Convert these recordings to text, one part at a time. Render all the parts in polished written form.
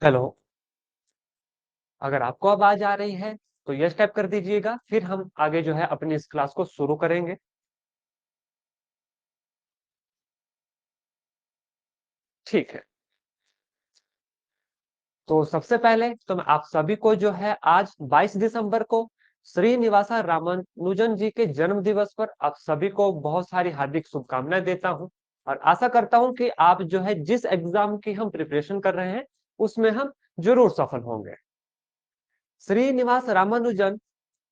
Hello. अगर आपको आवाज आ रही है तो यस टाइप कर दीजिएगा, फिर हम आगे जो है अपनी इस क्लास को शुरू करेंगे। ठीक है। तो सबसे पहले तो मैं आप सभी को जो है आज 22 दिसंबर को श्रीनिवासा रामानुजन जी के जन्म दिवस पर आप सभी को बहुत सारी हार्दिक शुभकामनाएं देता हूं। और आशा करता हूं कि आप जो है जिस एग्जाम की हम प्रिपरेशन कर रहे हैं उसमें हम जरूर सफल होंगे। श्रीनिवास रामानुजन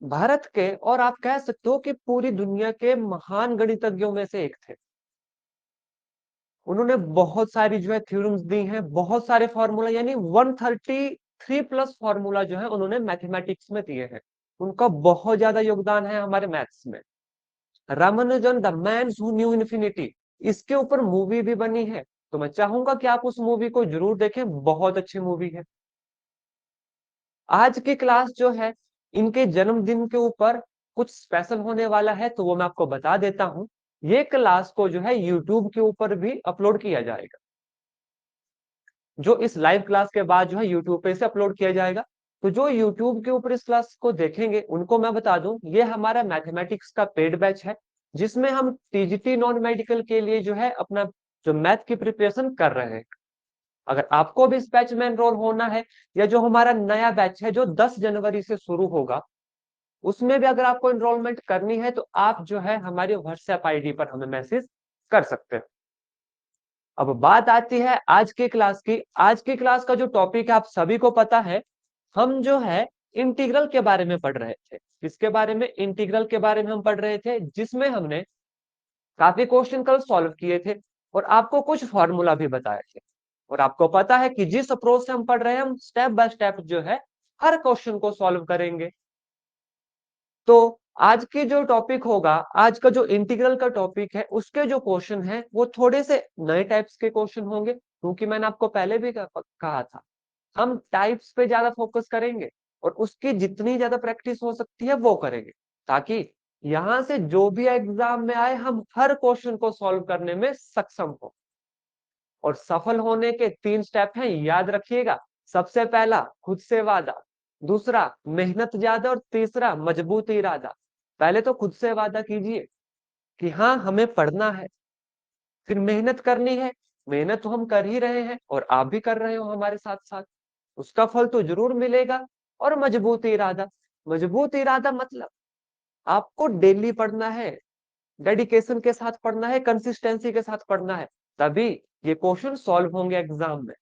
भारत के और आप कह सकते हो कि पूरी दुनिया के महान गणितज्ञों में से एक थे। उन्होंने बहुत सारी जो है थ्योरम्स दी हैं, बहुत सारे फॉर्मूला यानी 133 प्लस फॉर्मूला जो है उन्होंने मैथमेटिक्स में दिए हैं। उनका बहुत ज्यादा योगदान है हमारे मैथ्स में। Ramanujan the man who knew infinity, इसके ऊपर मूवी भी बनी है। तो मैं चाहूंगा कि आप उस मूवी को जरूर देखें, बहुत अच्छी मूवी है। आज की क्लास जो है इनके जन्मदिन के ऊपर कुछ स्पेशल होने वाला है, तो वो मैं आपको बता देता हूँ। ये क्लास को जो है यूट्यूब के ऊपर भी अपलोड किया जाएगा। जो इस लाइव क्लास के बाद जो है यूट्यूब पे इसे अपलोड किया जाएगा। तो जो यूट्यूब के ऊपर इस क्लास को देखेंगे उनको मैं बता दूं, ये हमारा मैथमेटिक्स का पेड बैच है, जिसमें हम टीजीटी नॉन मेडिकल के लिए जो है अपना जो मैथ की प्रिपरेशन कर रहे हैं। अगर आपको भी इस बैच में एनरोल होना है, या जो हमारा नया बैच है जो 10 जनवरी से शुरू होगा, उसमें भी अगर आपको एनरोलमेंट करनी है तो आप जो है हमारी व्हाट्सएप आईडी पर हमें मैसेज कर सकते हैं। अब बात आती है आज की क्लास की। आज की क्लास का जो टॉपिक है आप सभी को पता है। हम जो है इंटीग्रल के बारे में पढ़ रहे थे। इसके बारे में, इंटीग्रल के बारे में हम पढ़ रहे थे, जिसमें हमने काफी क्वेश्चन कल सॉल्व किए थे और आपको कुछ फॉर्मूला भी बताए थे। और आपको पता है कि जिस अप्रोच से हम पढ़ रहे हैं, हम स्टेप बाय स्टेप जो है हर क्वेश्चन को सॉल्व करेंगे। तो आज की जो टॉपिक होगा, आज का जो इंटीग्रल का टॉपिक है, उसके जो क्वेश्चन है वो थोड़े से नए टाइप्स के क्वेश्चन होंगे, क्योंकि मैंने आपको पहले भी कहा था हम टाइप्स पे ज्यादा फोकस करेंगे और उसकी जितनी ज्यादा प्रैक्टिस हो सकती है वो करेंगे, ताकि यहां से जो भी एग्जाम में आए हम हर क्वेश्चन को सॉल्व करने में सक्षम हो। और सफल होने के 3 स्टेप हैं, याद रखिएगा। सबसे पहला खुद से वादा, दूसरा मेहनत ज्यादा, और तीसरा मजबूत इरादा। पहले तो खुद से वादा कीजिए कि हाँ हमें पढ़ना है, फिर मेहनत करनी है। मेहनत तो हम कर ही रहे हैं और आप भी कर रहे हो हमारे साथ साथ, उसका फल तो जरूर मिलेगा। और मजबूत इरादा, मजबूत इरादा मतलब आपको डेली पढ़ना है, डेडिकेशन के साथ पढ़ना है, कंसिस्टेंसी के साथ पढ़ना है, तभी ये क्वेश्चन सॉल्व होंगे एग्जाम में।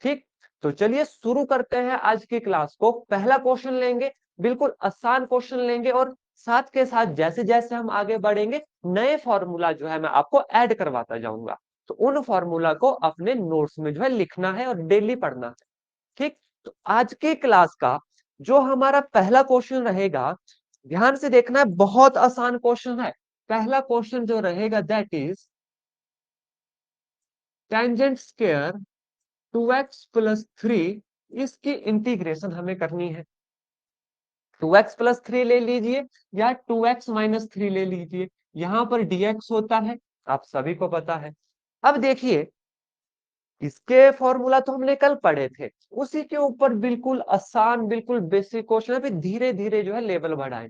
ठीक। तो चलिए शुरू करते हैं आज की क्लास को। पहला क्वेश्चन लेंगे, बिल्कुल आसान क्वेश्चन लेंगे, और साथ के साथ जैसे जैसे हम आगे बढ़ेंगे नए फॉर्मूला जो है मैं आपको ऐड करवाता जाऊंगा। तो उन फॉर्मूला को अपने नोट्स में जो है लिखना है और डेली पढ़ना है। ठीक। तो आज की क्लास का जो हमारा पहला क्वेश्चन रहेगा, ध्यान से देखना है, बहुत आसान क्वेश्चन है। पहला क्वेश्चन जो रहेगा that is tangent square 2x+3, इसकी इंटीग्रेशन हमें करनी है। 2x+3 ले लीजिए या 2x-3 ले लीजिए, यहां पर dx होता है, आप सभी को पता है। अब देखिए, इसके फॉर्मूला तो हमने कल पढ़े थे, उसी के ऊपर बिल्कुल आसान, बिल्कुल बेसिक क्वेश्चन, अभी धीरे धीरे जो है लेवल बढ़ाएं।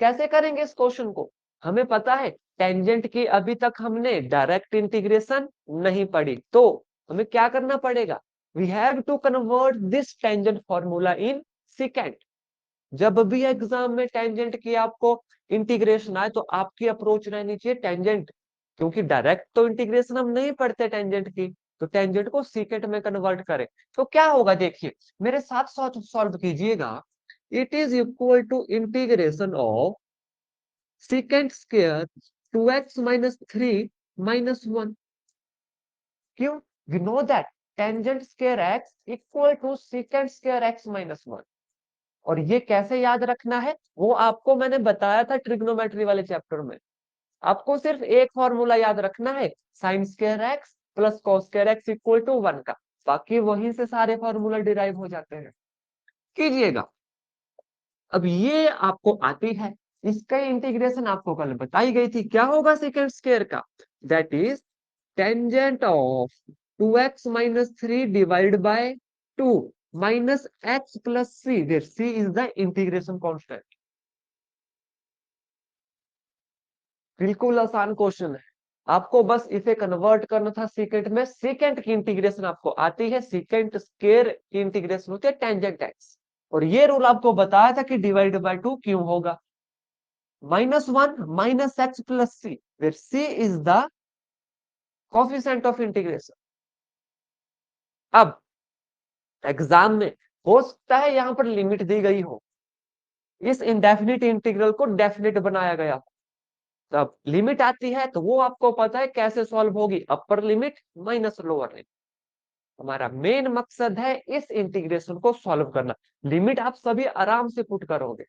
कैसे करेंगे इस क्वेश्चन को? हमें पता है टेंजेंट की अभी तक हमने डायरेक्ट इंटीग्रेशन नहीं पढ़ी, तो हमें क्या करना पड़ेगा? We have to convert this tangent formula in second. जब भी एग्जाम में टेंजेंट की आपको इंटीग्रेशन आए तो आपकी अप्रोच रहनी चाहिए टेंजेंट, क्योंकि डायरेक्ट तो इंटीग्रेशन हम नहीं पढ़ते टेंजेंट की, तो टेंजेंट को सीकेंट में कन्वर्ट करें। तो क्या होगा देखिए, मेरे साथ साथ सॉल्व कीजिएगा। It is equal to integration of secant square 2x-3 - 1। क्यों? we know that tangent square x equal to secant square x-1। और ये कैसे याद रखना है वो आपको मैंने बताया था ट्रिग्नोमेट्री वाले चैप्टर में। आपको सिर्फ एक फॉर्मूला याद रखना है, sine square x plus cos square x equal to 1 का। बाकी वहीं से सारे फॉर्मूला डिराइव हो जाते हैं। कीजिएगा। अब ये आपको आती है, इसका इंटीग्रेशन आपको कल बताई गई थी, क्या होगा सेकंड स्क्वायर का? That is tangent of 2x minus 3 divide by 2 minus x plus c, where c is the integration constant. बिल्कुल आसान क्वेश्चन है। आपको बस इसे कन्वर्ट करना था सीकेंट में। सीकेंट की इंटीग्रेशन आपको आती है, सीकेंट स्क्वायर की इंटीग्रेशन होती है टेंजेंट एक्स। और ये रूल आपको बताया था कि डिवाइड बाय 2 क्यों होगा। -1 minus x plus c, where c is the coefficient of integration. अब एग्जाम में हो सकता है यहां पर लिमिट दी गई हो, इस इंडेफिनिट इंटीग्रल को डेफिनिट बनाया गया हो। तब लिमिट आती है तो वो आपको पता है कैसे सॉल्व होगी, upper limit minus lower limit. हमारा मेन मकसद है इस इंटीग्रेशन को सॉल्व करना। लिमिट आप सभी आराम से पुट करोगे।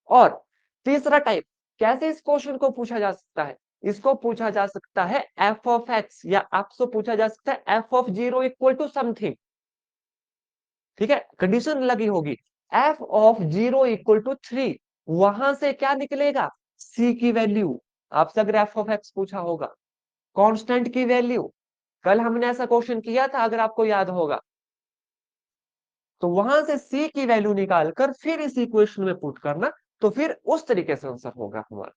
और तीसरा टाइप, कैसे इस क्वेश्चन को पूछा जा सकता है? इसको पूछा जा सकता है एफ ऑफ एक्स, या आपसे पूछा जा सकता है f of zero equal to something. ठीक है, कंडीशन लगी होगी f of zero equal to 3, वहां से क्या निकलेगा? सी की वैल्यू। आपसे अगर एफ ऑफ एक्स पूछा होगा, कांस्टेंट की वैल्यू, कल हमने ऐसा क्वेश्चन किया था अगर आपको याद होगा, तो वहां से सी की वैल्यू निकालकर फिर इस इक्वेशन में पुट करना, तो फिर उस तरीके से आंसर होगा हमारा।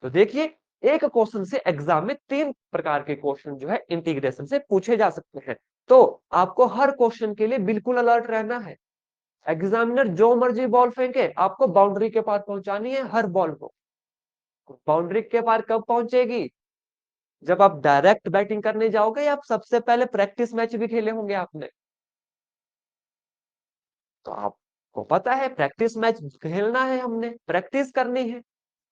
तो देखिए, एक क्वेश्चन से एग्जाम में 3 प्रकार के क्वेश्चन जो है इंटीग्रेशन से पूछे जा सकते हैं। तो आपको हर क्वेश्चन के लिए बिल्कुल अलर्ट रहना है। एग्जामिनर जो मर्जी बॉल फेंके, आपको बाउंड्री के पार पहुंचानी है हर बॉल को। बाउंड्री के पार कब पहुंचेगी? जब आप डायरेक्ट बैटिंग करने जाओगे, या आप सबसे पहले प्रैक्टिस मैच भी खेले होंगे आपने, तो आपको पता है प्रैक्टिस मैच खेलना है, हमने प्रैक्टिस करनी है।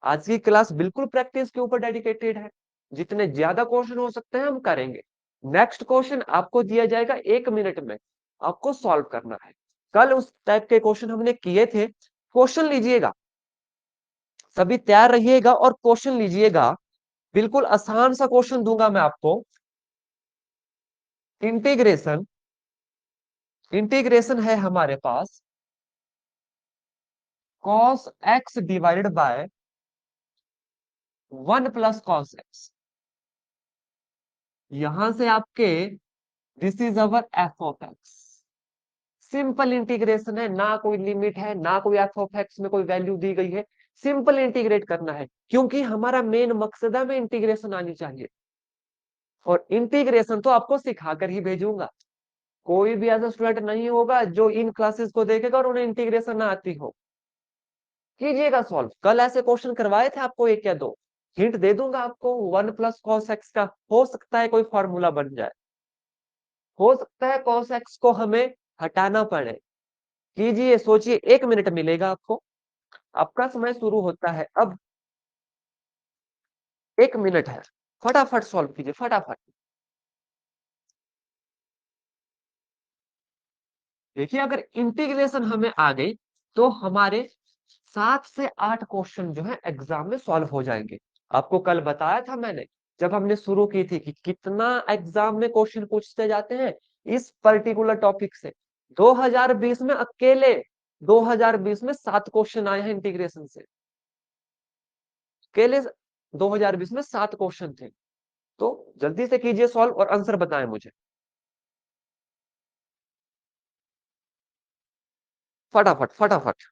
आज की क्लास बिल्कुल प्रैक्टिस के ऊपर डेडिकेटेड है। जितने ज्यादा क्वेश्चन हो सकते हैं हम करेंगे। नेक्स्ट क्वेश्चन आपको दिया जाएगा 1 मिनट में, आपको सॉल्व करना है। कल उस टाइप के क्वेश्चन हमने किए थे। क्वेश्चन लीजिएगा, सभी तैयार रहिएगा और क्वेश्चन लीजिएगा। बिल्कुल आसान सा क्वेश्चन दूंगा मैं आपको। इंटीग्रेशन, इंटीग्रेशन है हमारे पास cos x divided bye 1 plus cos x। यहां से आपके this is our F of x. Simple integration है, ना कोई लिमिट है, ना कोई एफ ऑफ एक्स में कोई वैल्यू दी गई है। सिंपल इंटीग्रेट करना है, क्योंकि हमारा मेन मकसद है में इंटीग्रेशन आनी चाहिए। और इंटीग्रेशन तो आपको सिखाकर ही भेजूंगा। कोई भी ऐसा स्टूडेंट नहीं होगा जो इन क्लासेस को देखेगा और उन्हें इंटीग्रेशन ना आती हो। कीजिएगा सॉल्व। कल ऐसे क्वेश्चन करवाए थे आपको, एक या दो हिंट दे दूंगा आपको। 1 प्लस कॉस एक्स का हो सकता है कोई फॉर्मूला बन जाए, हो सकता है कॉस एक्स को हमें हटाना पड़े। कीजिए, सोचिए, 1 मिनट मिलेगा आपको। आपका समय शुरू होता है अब। 1 मिनट है, फटाफट सॉल्व कीजिए, फटाफट। देखिए, अगर इंटीग्रेशन हमें आ गई तो हमारे 7 से 8 क्वेश्चन जो है एग्जाम में सॉल्व हो जाएंगे। आपको कल बताया था मैंने, जब हमने शुरू की थी, कि कितना एग्जाम में क्वेश्चन पूछते जाते हैं इस पर्टिकुलर टॉपिक से। 2020 में अकेले 2020 में 7 क्वेश्चन आए हैं इंटीग्रेशन से। अकेले 2020 में 7 क्वेश्चन थे। तो जल्दी से कीजिए सॉल्व और आंसर बताएं मुझे, फटाफट फटाफट।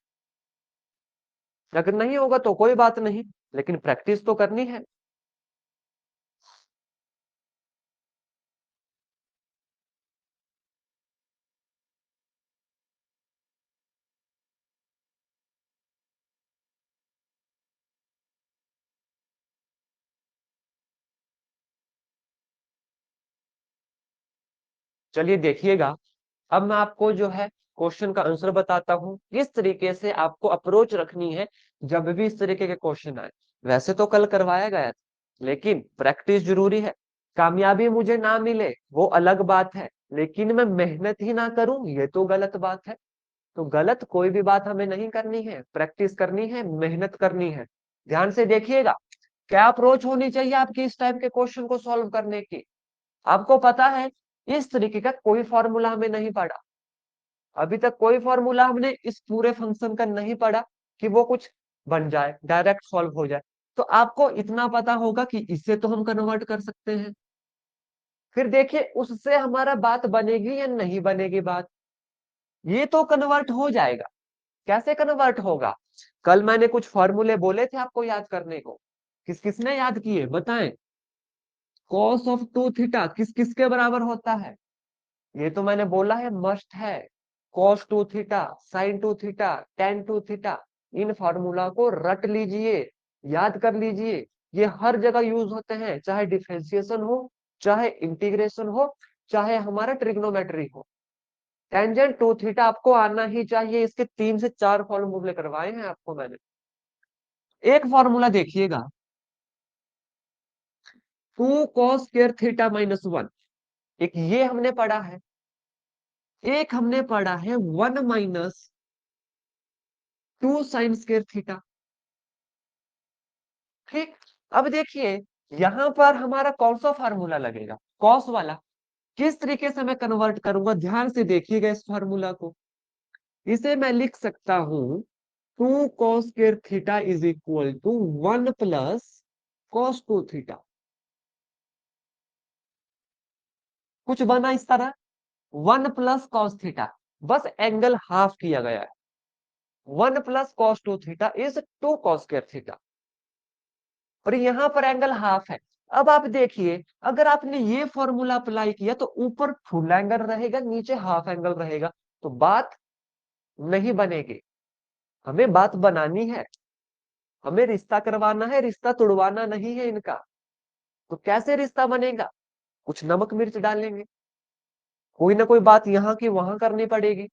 अगर नहीं होगा तो कोई बात नहीं, लेकिन प्रैक्टिस तो करनी है। चलिए देखिएगा, अब मैं आपको जो है क्वेश्चन का आंसर बताता हूँ, किस तरीके से आपको अप्रोच रखनी है जब भी इस तरीके के क्वेश्चन आए। वैसे तो कल करवाया गया था, लेकिन प्रैक्टिस जरूरी है। कामयाबी मुझे ना मिले वो अलग बात है, लेकिन मैं मेहनत ही ना करूं ये तो गलत बात है। तो गलत कोई भी बात हमें नहीं करनी है, प्रैक्टिस करनी है, मेहनत करनी है। ध्यान से देखिएगा, क्या अप्रोच होनी चाहिए आपकी इस टाइप के क्वेश्चन को सॉल्व करने की। आपको पता है, इस तरीके का कोई फॉर्मूला हमें नहीं पड़ा। अभी तक कोई फॉर्मूला हमने इस पूरे फंक्शन का नहीं पढ़ा कि वो कुछ बन जाए, डायरेक्ट सॉल्व हो जाए। तो आपको इतना पता होगा कि इससे तो हम कन्वर्ट कर सकते हैं। फिर देखिए उससे हमारा बात बनेगी या नहीं बनेगी बात। ये तो कन्वर्ट हो जाएगा। कैसे कन्वर्ट होगा? कल मैंने कुछ फॉर्मूले बोले थे आपको याद करने को, किस किसने याद किए बताएं। कॉस ऑफ टू थीटा किस किस के बराबर होता है? ये तो मैंने बोला है, मस्ट है। Cos two theta, sine two theta, tan two theta. इन फॉर्मूला को रट लीजिए, याद कर लीजिए। ये हर जगह यूज होते हैं, चाहे डिफरेंशिएशन हो, चाहे इंटीग्रेशन हो, चाहे हमारा ट्रिग्नोमेट्री हो। टेंजेंट टू थीटा आपको आना ही चाहिए। इसके 3 से 4 फॉर्मूले करवाए हैं आपको मैंने। एक फॉर्मूला देखिएगा, two cos square theta minus one, एक ये हमने पढ़ा है। एक हमने पढ़ा है 1 - 2 साइन स्क्वायर थीटा। ठीक। अब देखिए यहां पर हमारा कौन सा फार्मूला लगेगा? कॉस वाला। किस तरीके से मैं कन्वर्ट करूंगा, ध्यान से देखिएगा इस फार्मूला को। इसे मैं लिख सकता हूं, 2 cos square theta is equal to 1 + cos 2 theta. कुछ बना इस तरह, 1 + cos थीटा, बस एंगल हाफ किया गया है। 1 + cos 2 theta is 2 cos square theta, और यहाँ पर एंगल हाफ है। अब आप देखिए, अगर आपने ये फॉर्मूला अप्लाई किया तो ऊपर फुल एंगल रहेगा, नीचे हाफ एंगल रहेगा, तो बात नहीं बनेगी। हमें बात बनानी है, हमें रिश्ता करवाना है, रिश्ता तोड़वाना नहीं है इनका। तो कैसे रिश्ता बनेगा? कुछ नमक मिर्च डालेंगे, कोई ना कोई बात यहाँ की वहां करनी पड़ेगी,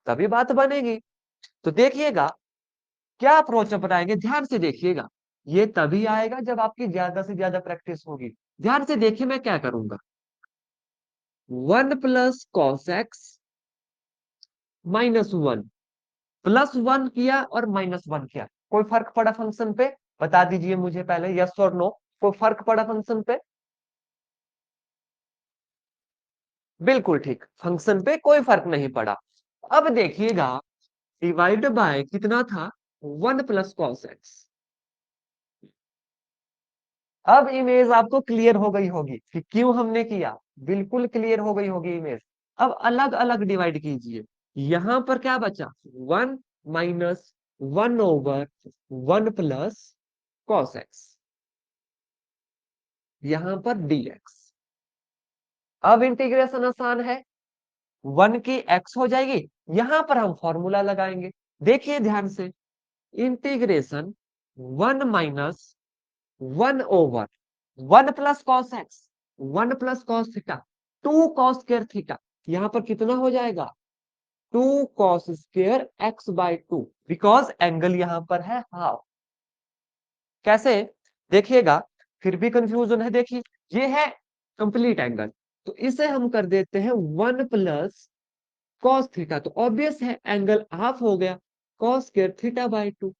तभी बात बनेगी। तो देखिएगा क्या अप्रोच अपनाएंगे, ध्यान से देखिएगा। ये तभी आएगा जब आपकी ज्यादा से ज्यादा प्रैक्टिस होगी। ध्यान से देखिए मैं क्या करूंगा। 1 + cos x - 1, +1 किया और -1 किया, कोई फर्क पड़ा फंक्शन पे? बता दीजिए मुझे पहले, यस और नो। कोई फर्क पड़ा फंक्शन पे? बिल्कुल ठीक, फंक्शन पे कोई फर्क नहीं पड़ा। अब देखिएगा, डिवाइड बाय कितना था, 1 + cos x। अब इमेज आपको क्लियर हो गई होगी कि क्यों हमने किया, बिल्कुल क्लियर हो गई होगी इमेज। अब अलग अलग डिवाइड कीजिए। यहां पर क्या बचा, 1 - 1/1 + cos x, यहां पर dx। अब इंटीग्रेशन आसान है, 1 की x हो जाएगी। यहां पर हम फॉर्मूला लगाएंगे, देखिए ध्यान से। Integration 1 - 1/1 + cos x, 1 + cos theta, 2 cos square theta. यहां पर कितना हो जाएगा, 2 cos square x/2, because angle यहां पर है हाफ। कैसे? देखिएगा, फिर भी कंफ्यूजन है। देखिए ये है कंप्लीट एंगल, तो इसे हम कर देते हैं 1 + cos थीटा, तो ऑब्वियस है एंगल हाफ हो गया, cos2 थीटा/2।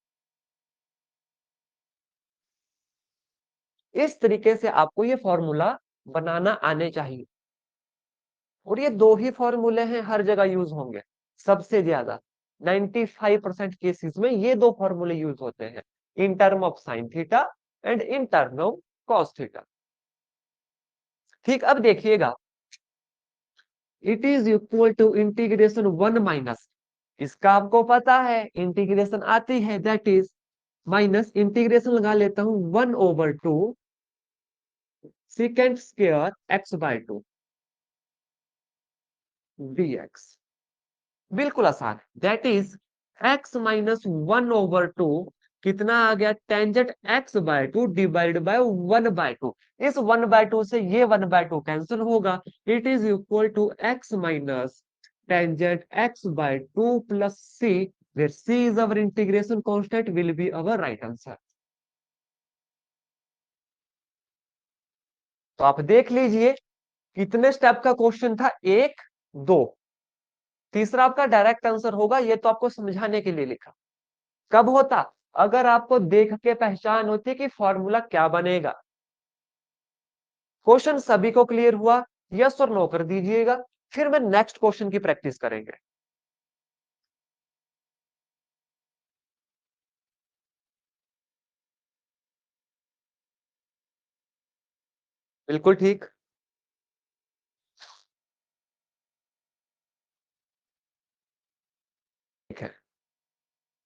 इस तरीके से आपको ये फॉर्मूला बनाना आने चाहिए। और ये दो ही फॉर्मूले हैं, हर जगह यूज होंगे, सबसे ज्यादा 95% केसेस में ये दो फॉर्मूले यूज होते हैं, in term of sine theta and in term of cos theta. ठीक। अब देखिएगा, it is equal to integration 1 - इसका आपको पता है, इंटीग्रेशन आती है, दैट इज माइनस, इंटीग्रेशन लगा लेता हूं 1/2 सेकेंड स्क्वायर x/2 dx। बिल्कुल आसान, दैट इज x - 1/2, कितना आ गया, टेंजेंट x/2 डिवाइड बाय 1/2। इस 1/2 से ये 1/2 कैंसिल होगा। It is equal to x minus tangent x/2 plus c, where c is our integration constant, will be our right answer। तो आप देख लीजिए कितने स्टेप का क्वेश्चन था, एक, दो। तीसरा आपका डायरेक्ट आंसर होगा, ये तो आपको समझाने के लिए लिखा। कब होता, अगर आपको देख के पहचान होती कि फॉर्मूला क्या बनेगा। क्वेश्चन सभी को क्लियर हुआ? यस और नो कर दीजिएगा, फिर मैं नेक्स्ट क्वेश्चन की प्रैक्टिस करेंगे। बिल्कुल ठीक। है।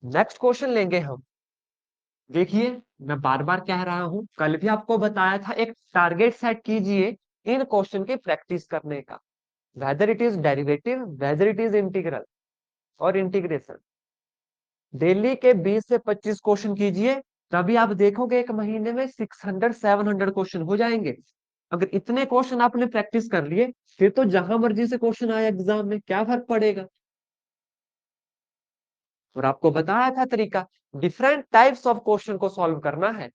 नेक्स्ट क्वेश्चन लेंगे हम। देखिए, मैं बार बार कह रहा हूं, कल भी आपको बताया था, एक टारगेट सेट कीजिए इन क्वेश्चन की प्रैक्टिस करने का, whether it is derivative, whether it is integral और इंटीग्रेशन। डेली के 20 से 25 क्वेश्चन कीजिए, तभी आप देखोगे एक महीने में 600 700 क्वेश्चन हो जाएंगे। अगर इतने क्वेश्चन आपने प्रैक्टिस कर लिए, फिर तो जहां मर्जी से क्वेश्चन आए एग्जाम में, क्या फर्क पड़ेगा। और आपको बताया था तरीका, डिफरेंट टाइप्स ऑफ क्वेश्चन को सॉल्व करना है।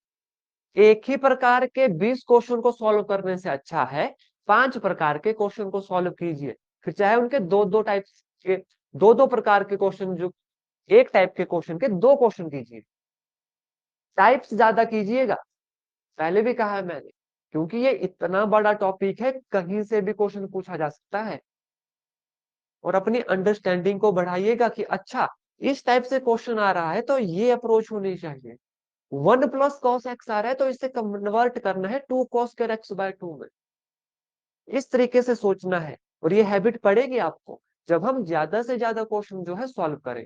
एक ही प्रकार के 20 क्वेश्चन को सॉल्व करने से अच्छा है 5 प्रकार के क्वेश्चन को सॉल्व कीजिए। फिर चाहे उनके दो दो टाइप्स के, दो दो प्रकार के क्वेश्चन, जो एक टाइप के क्वेश्चन के दो क्वेश्चन कीजिए, टाइप्स ज्यादा कीजिएगा। पहले भी कहा है मैंने, क्योंकि ये इतना बड़ा टॉपिक है, कहीं से भी क्वेश्चन पूछा जा सकता है। और अपनी अंडरस्टैंडिंग को बढ़ाइएगा कि अच्छा, इस टाइप से क्वेश्चन आ रहा है तो ये अप्रोच होनी चाहिए। 1 + cos x आ रहा है तो इसे कन्वर्ट करना है 2 cos2x/2 में। इस तरीके से सोचना है, और ये हैबिट पड़ेगी आपको जब हम ज्यादा से ज्यादा क्वेश्चन जो है सॉल्व करें।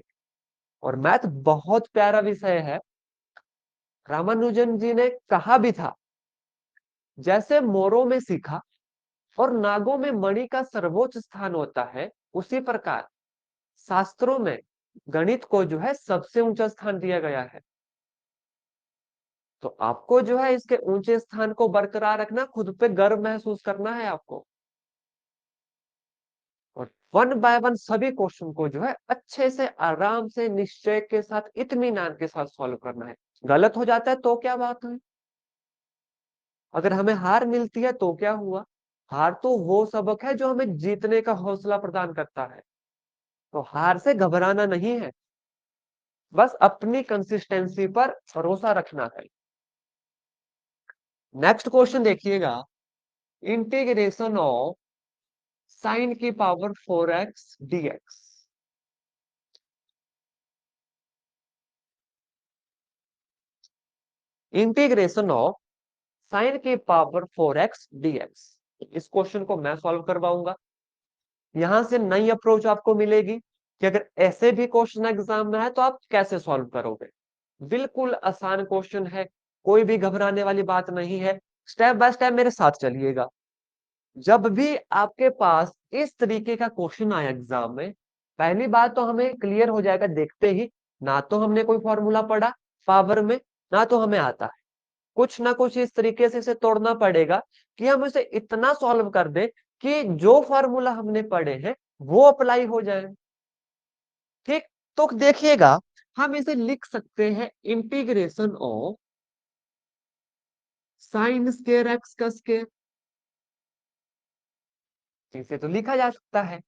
और मैथ बहुत प्यारा विषय है। रामानुजन जी ने कहा भी था, जैसे मोरों में सीखा और नागों में मणि का सर्वोच्च स्थान होता है, उसी प्रकार शास्त्रों में गणित को जो है सबसे ऊंचा स्थान दिया गया है। तो आपको जो है इसके ऊंचे स्थान को बरकरार रखना, खुद पे गर्व महसूस करना है आपको। और 1 बाय 1 सभी क्वेश्चन को जो है अच्छे से, आराम से, निश्चय के साथ, इत्मीनान के साथ सॉल्व करना है। गलत हो जाता है तो क्या बात है, अगर हमें हार मिलती है तो क्या हुआ। हार तो वो सबक है जो हमें जीतने का हौसला प्रदान करता है। तो हार से घबराना नहीं है, बस अपनी कंसिस्टेंसी पर भरोसा रखना है। नेक्स्ट क्वेश्चन देखिएगा, इंटीग्रेशन ऑफ साइन की power 4x dx। Integration of sine की पावर 4x dx, इस क्वेश्चन को मैं सॉल्व करवाऊंगा। यहां से नई अप्रोच आपको मिलेगी कि अगर ऐसे भी क्वेश्चन एग्जाम में है तो आप कैसे सॉल्व करोगे। बिल्कुल आसान क्वेश्चन है, कोई भी घबराने वाली बात नहीं है। स्टेप बाय स्टेप मेरे साथ चलिएगा। जब भी आपके पास इस तरीके का क्वेश्चन आया एग्जाम में, पहली बात तो हमें क्लियर हो जाएगा देखते ही, ना तो हमने कोई फॉर्मूला पढ़ा पावर में, ना तो हमें आता है। कुछ ना कुछ इस तरीके से इसे तोड़ना पड़ेगा कि हम इसे इतना सॉल्व कर दे कि जो फॉर्मूला हमने पढ़े हैं वो अप्लाई हो जाए। ठीक, तो देखिएगा, हम इसे लिख सकते हैं integration of sine square x का स्क्वायर। इसे तो लिखा जा सकता है,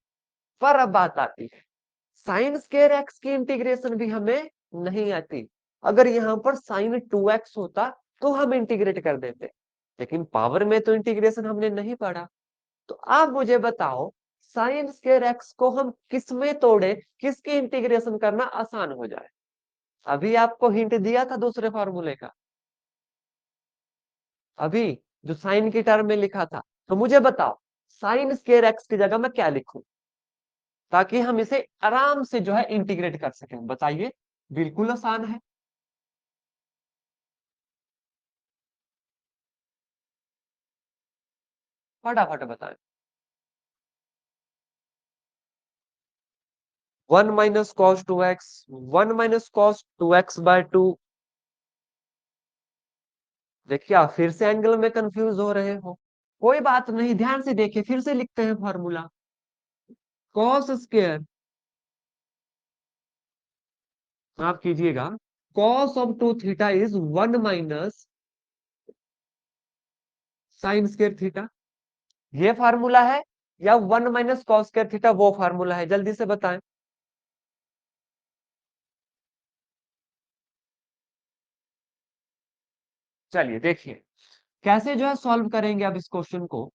पर अब बात आती है, साइन स्क्वायर एक्स की इंटीग्रेशन भी हमें नहीं आती। अगर यहाँ पर साइन 2x होता तो हम इंटीग्रेट कर देते, लेकिन पावर में तो इंटीग्रेशन हमने नहीं पढ़ा। तो आप मुझे बताओ, साइन स्क्वायर एक्स को हम किस में तोड़े, किसकी इंटीग्रेशन करना आसान हो जाए। अभी आपको हिंट दिया था दूसरे फॉर्मूले का, अभी जो साइन की टर्म में लिखा था। तो मुझे बताओ, साइन स्क्वायर एक्स की जगह मैं क्या लिखूं, ताकि हम इसे आराम से जो है इंटीग्रेट कर सकें। बताइए, बिल्कुल आसान है। फटाफट बताएं। 1 - cos 2x, 1 - cos 2x/2। देखिए, आप फिर से एंगल में कंफ्यूज हो रहे हो। कोई बात नहीं, ध्यान से देखिए, फिर से लिखते हैं फॉर्मूला। कॉस स्क्वायर, आप कीजिएगा, cos of 2 theta is 1 - sin square theta. ये फार्मूला है, या 1 - cos स्क्वायर थीटा वो फार्मूला है, जल्दी से बताएं। चलिए देखिए, कैसे जो है सॉल्व करेंगे अब इस क्वेश्चन को।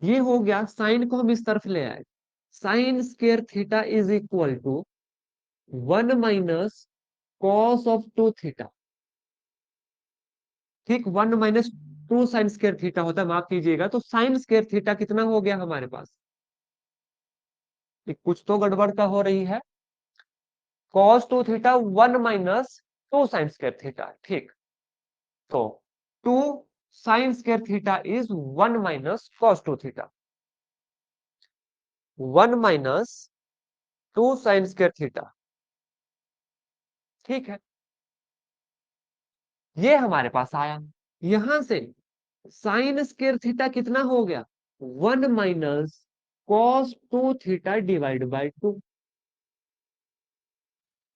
ये हो गया, साइन को हम इस तरफ ले आए, sine square theta is equal to 1 - cos of 2 theta. ठीक, 1 - 2 sin स्क्वायर थीटा होता है, माफ कीजिएगा। तो साइन स्क्वायर थीटा कितना हो गया हमारे पास, ये कुछ तो गड़बड़ का हो रही है। cos 2 theta 1 minus 2 sign square theta, ठीक। तो 2 sign square theta is 1 minus cos 2 theta, 1 minus 2 sign square theta, ठीक है। ये हमारे पास आया। यहां से साइन स्क्वायर थीटा कितना हो गया, 1 minus cos 2 theta divide by 2,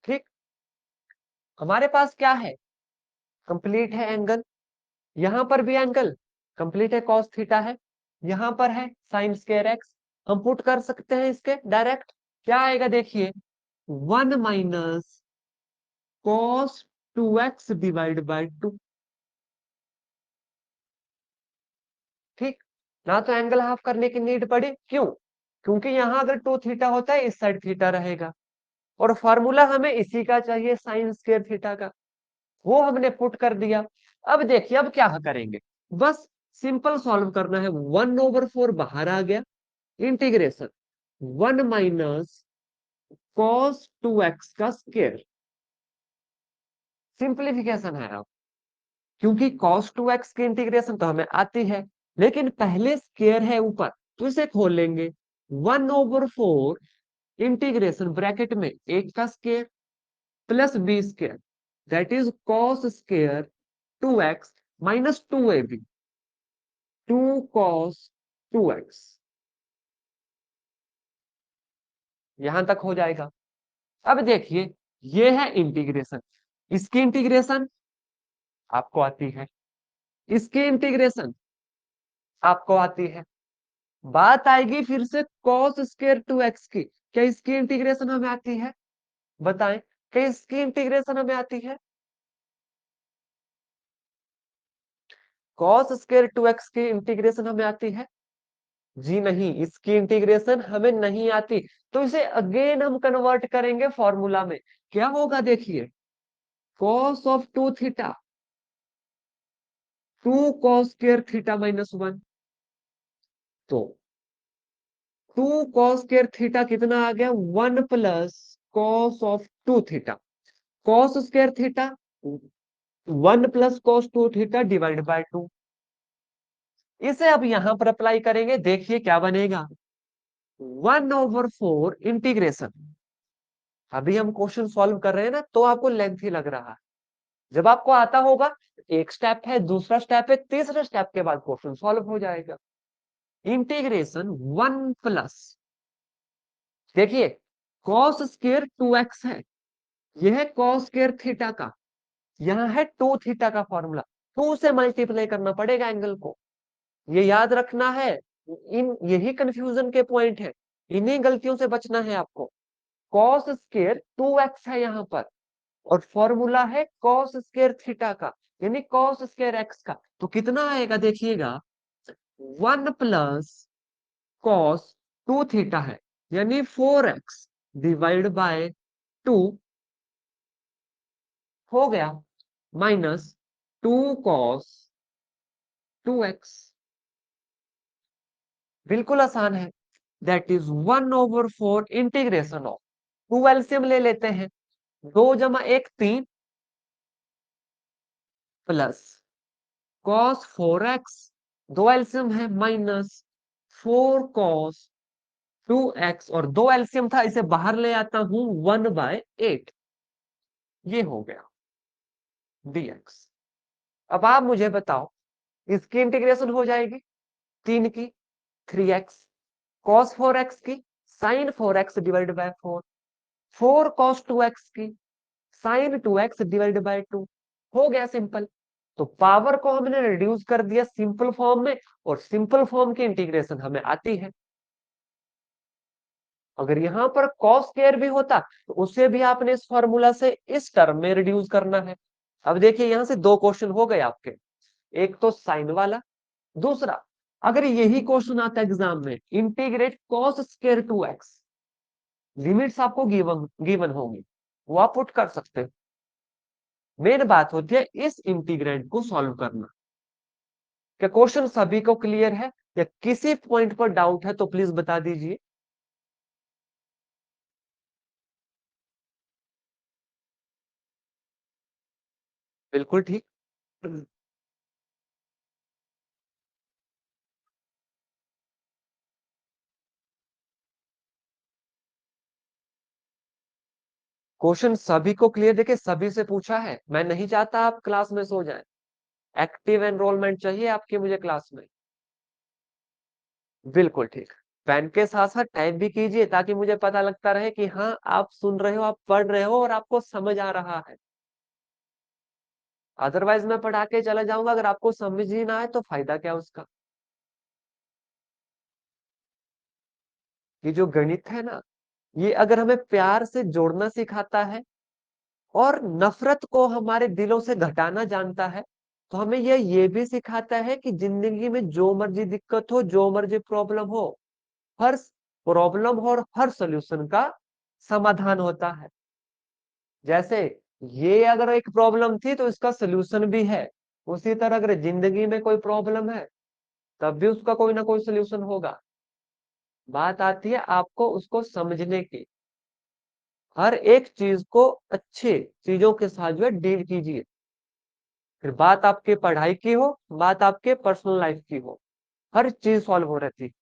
ठीक। हमारे पास क्या है, कंप्लीट है एंगल, यहां पर भी एंगल कंप्लीट है, cos थीटा है, यहां पर है साइन स्क्वायर एक्स। हम पुट कर सकते हैं इसके डायरेक्ट, क्या आएगा देखिए, 1 minus cos 2x divide by 2, ठीक। ना तो एंगल हाफ करने की नीड पड़ी, क्यों, क्योंकि यहां अगर 2 थीटा होता है इस साइड थीटा रहेगा, और फॉर्मूला हमें इसी का चाहिए साइन स्क्वायर थीटा का, वो हमने पुट कर दिया। अब देखिए अब क्या करेंगे, बस सिंपल सॉल्व करना है। 1/4 बाहर आ गया, इंटीग्रेशन 1 माइनस कॉस 2x का स्क्वायर, सिंप्लीफिकेशन है अब, क्योंकि cos 2x की इंटीग्रेशन तो हमें आती है, लेकिन पहले स्क्वायर है ऊपर, तो इसे खोल लेंगे। 1/4 इंटीग्रेशन ब्रैकेट में एक का square plus b square, that is cos square 2x minus 2ab, 2 cos 2x, यहां तक हो जाएगा। अब देखिए ये है इंटीग्रेशन, इसकी इंटीग्रेशन आपको आती है, इसकी इंटीग्रेशन आपको आती है। बात आएगी फिर से cos स्क्वायर 2x की, क्या इसकी इंटीग्रेशन हमें आती है, बताएं, क्या इसकी इंटीग्रेशन हमें आती है, cos स्क्वायर 2x की इंटीग्रेशन हमें आती है, जी नहीं, इसकी इंटीग्रेशन हमें नहीं आती। तो इसे अगेन हम कन्वर्ट करेंगे फॉर्मूला में, क्या होगा देखिए, cos of 2 theta 2 cos square theta minus 1, तो 2 cos स्क्वायर थीटा कितना आ गया, 1 plus cos of 2 theta, cos square theta 1 plus cos 2 theta divide by 2। इसे अब यहां पर अप्लाई करेंगे, देखिए क्या बनेगा, 1/4 इंटीग्रेशन, अभी हम क्वेश्चन सॉल्व कर रहे हैं ना तो आपको लेंथी लग रहा है, जब आपको आता होगा, एक स्टेप है, दूसरा स्टेप है, तीसरे स्टेप के बाद क्वेश्चन सॉल्व हो जाएगा। इंटीग्रेशन 1 प्लस, देखिए cos स्क्वायर 2x है, यह है cos स्क्वायर थीटा का, यहाँ है 2 थीटा का फॉर्मूला, 2 से मल्टीप्लाई करना पड़ेगा एंगल को, ये याद रखना है। इन यही कंफ्यूजन के पॉइंट है, इन्हीं गलतियों से बचना है आपको। cos स्क्वायर 2x है यहाँ पर, और फॉर्मूला है cos स्क्वायर थीटा का, यानी cos स्क्वायर x का, तो कितना आएगा देखिएगा, 1 प्लस cos 2 थीटा है, यानी 4x डिवाइड बाय 2 हो गया, माइनस 2 cos 2x, बिल्कुल आसान है। That is 1/4 integration of, 2 LCM ले लेते हैं, 2 जमा 1 3 प्लस cos 4x, 2 एलसीएम है, माइनस 4 cos 2x, और 2 एलसीएम था, इसे बाहर ले आता हूं, 1/8, ये हो गया dx। अब आप मुझे बताओ, इसकी इंटीग्रेशन हो जाएगी 3 की 3x, cos 4x की sin 4x divide by 4, 4 cos 2x की sin 2x डिवाइड बाय 2, हो गया सिंपल। तो पावर को हमने रिड्यूस कर दिया सिंपल फॉर्म में, और सिंपल फॉर्म की इंटीग्रेशन हमें आती है। अगर यहां पर cos स्क्वायर भी होता तो उसे भी आपने इस फॉर्मूला से इस टर्म में रिड्यूस करना है। अब देखिए यहां से 2 क्वेश्चन हो गए आपके, एक तो साइन वाला, दूसरा अगर यही क्वेश्चन आता एग्जाम में, integrate cos square 2x, limits आपको गिवन गिवन होंगी, वो आप पुट कर सकते हो। मेन बात होती है इस इंटीग्रेंड को सॉल्व करना। क्या क्वेश्चन सभी को क्लियर है, या किसी पॉइंट पर डाउट है तो प्लीज बता दीजिए। बिल्कुल ठीक। क्वेश्चन सभी को क्लियर देके सभी से पूछा है। मैं नहीं चाहता आप क्लास में सो जाएं। एक्टिव एनरोलमेंट चाहिए आपकी मुझे क्लास में। बिल्कुल ठीक। पेन के साथ साथ टाइप भी कीजिए ताकि मुझे पता लगता रहे कि हाँ आप सुन रहे हो, आप पढ़ रहे हो और आपको समझ आ रहा है। अदरवाइज मैं पढ़ा के चला जाऊंगा, अगर आपको समझ ही ना आए तो फायदा क्या उसका। ये जो गणित है ना, ये अगर हमें प्यार से जोड़ना सिखाता है और नफरत को हमारे दिलों से घटाना जानता है, तो हमें ये भी सिखाता है कि जिंदगी में जो मर्जी दिक्कत हो, जो मर्जी प्रॉब्लम हो, हर प्रॉब्लम और हर सॉल्यूशन का समाधान होता है। जैसे ये अगर एक प्रॉब्लम थी तो इसका सलूशन भी है, उसी तरह अगर जिंदगी में कोई प्रॉब्लम है तब भी उसका कोई ना कोई सलूशन होगा। बात आती है आपको उसको समझने की। हर एक चीज को अच्छे चीजों के साथ जो है डील कीजिए। फिर बात आपके पढ़ाई की हो, बात आपके पर्सनल लाइफ की हो, हर चीज सॉल्व हो रहती।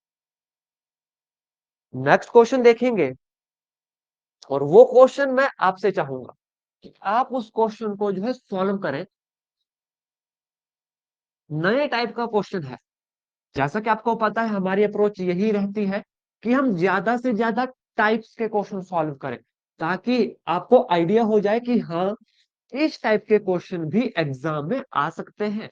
नेक्स्ट क्वेश्चन देखेंगे, और वो क्वेश्चन मैं आपसे चाहूंगा कि आप उस क्वेश्चन को जो है सॉल्व करें। नए टाइप का क्वेश्चन है। जैसा कि आपको पता है हमारी अप्रोच यही रहती है कि हम ज्यादा से ज्यादा टाइप्स के क्वेश्चन सॉल्व करें, ताकि आपको आइडिया हो जाए कि हाँ इस टाइप के क्वेश्चन भी एग्जाम में आ सकते हैं।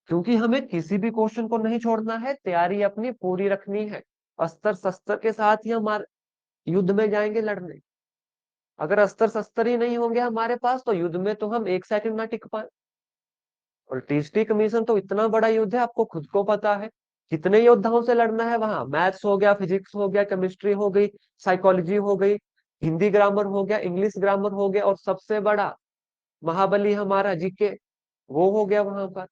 क्योंकि हमें किसी भी क्वेश्चन को नहीं छोड़ना है, तैयारी अपनी पूरी रखनी है। अस्त्र शस्त्र के साथ ही हमारे युद्ध में जाएंगे लड़ने। अगर अस्त्र शस्त्र ही नहीं होंगे हमारे पास तो युद्ध में तो हम एक सेकंड ना टिक पाए। और टीएसटी कमीशन तो इतना बड़ा युद्ध है, आपको खुद को पता है कितने योद्धाओं से लड़ना है वहां। मैथ्स हो गया, फिजिक्स हो गया, केमिस्ट्री हो गई, साइकोलॉजी हो गई, हिंदी ग्रामर हो गया, इंग्लिश ग्रामर हो गया, और सबसे बड़ा महाबली हमारा जीके, वो हो गया वहां पर।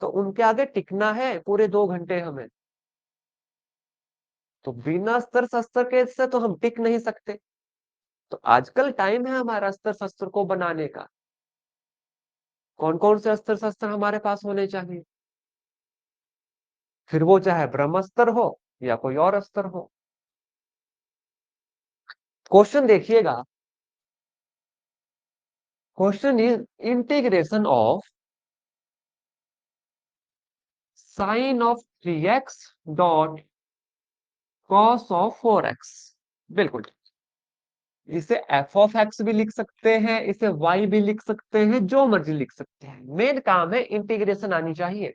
तो उनके आगे टिकना है पूरे 2 घंटे हमें। तो बिना अस्त्र शस्त्र के से तो हम टिक नहीं सकते। तो आजकल टाइम है हमारा अस्त्र शस्त्र को बनाने का। कौन कौन से अस्त्र शस्त्र हमारे पास होने चाहिए? फिर वो चाहे ब्रह्मास्त्र हो या कोई और अस्त्र हो। क्वेश्चन देखिएगा। Question is integration of sine of 3x dot cos of 4x। बिल्कुल। इसे एफ ऑफ एक्स भी लिख सकते हैं, इसे वाई भी लिख सकते हैं, जो मर्जी लिख सकते हैं। मेन काम है इंटीग्रेशन आनी चाहिए।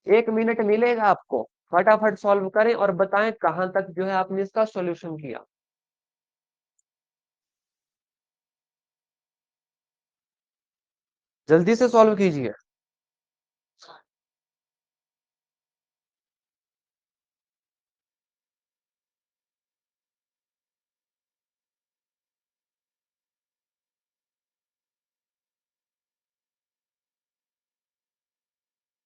1 मिनट मिलेगा आपको, फटाफट सॉल्व करें और बताएं कहां तक जो है आपने इसका सॉल्यूशन किया। जल्दी से सॉल्व कीजिए।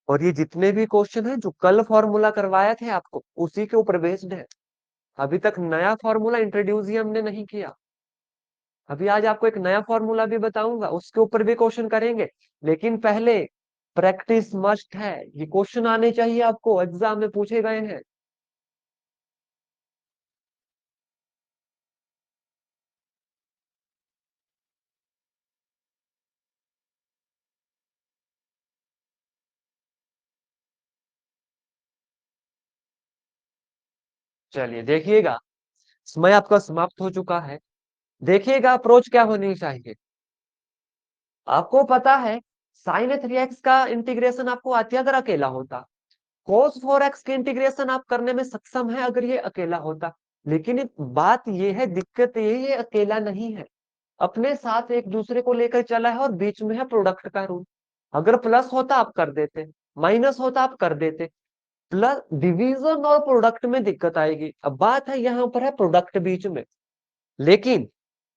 और ये जितने भी क्वेश्चन हैं जो कल फॉर्मूला करवाया थे आपको, उसी के ऊपर बेस्ड है। अभी तक नया फॉर्मूला इंट्रोड्यूस ही हमने नहीं किया। अभी आज आपको एक नया फॉर्मूला भी बताऊंगा, उसके ऊपर भी क्वेश्चन करेंगे। लेकिन पहले प्रैक्टिस मस्ट है। ये क्वेश्चन आने चाहिए आपको, एग्जाम में पूछे गए हैं। चलिए देखिएगा, समय आपका समाप्त हो चुका है। देखिएगा अप्रोच क्या होनी चाहिए। आपको पता है साइन 3x का इंटीग्रेशन आपको आती अगर अकेला होता। cos 4x के इंटीग्रेशन आप करने में सक्षम है अगर ये अकेला होता। लेकिन बात ये है, दिक्कत ये अकेला नहीं है, अपने साथ एक दूसरे को लेकर चला है, और बीच में है प्रोडक्ट का रूल। अगर प्लस होता आप कर देते, माइनस होता आप कर देते। प्लस डिवीजन और प्रोडक्ट में दिक्कत आएगी। अब बात है यहाँ पर है प्रोडक्ट बीच में। लेकिन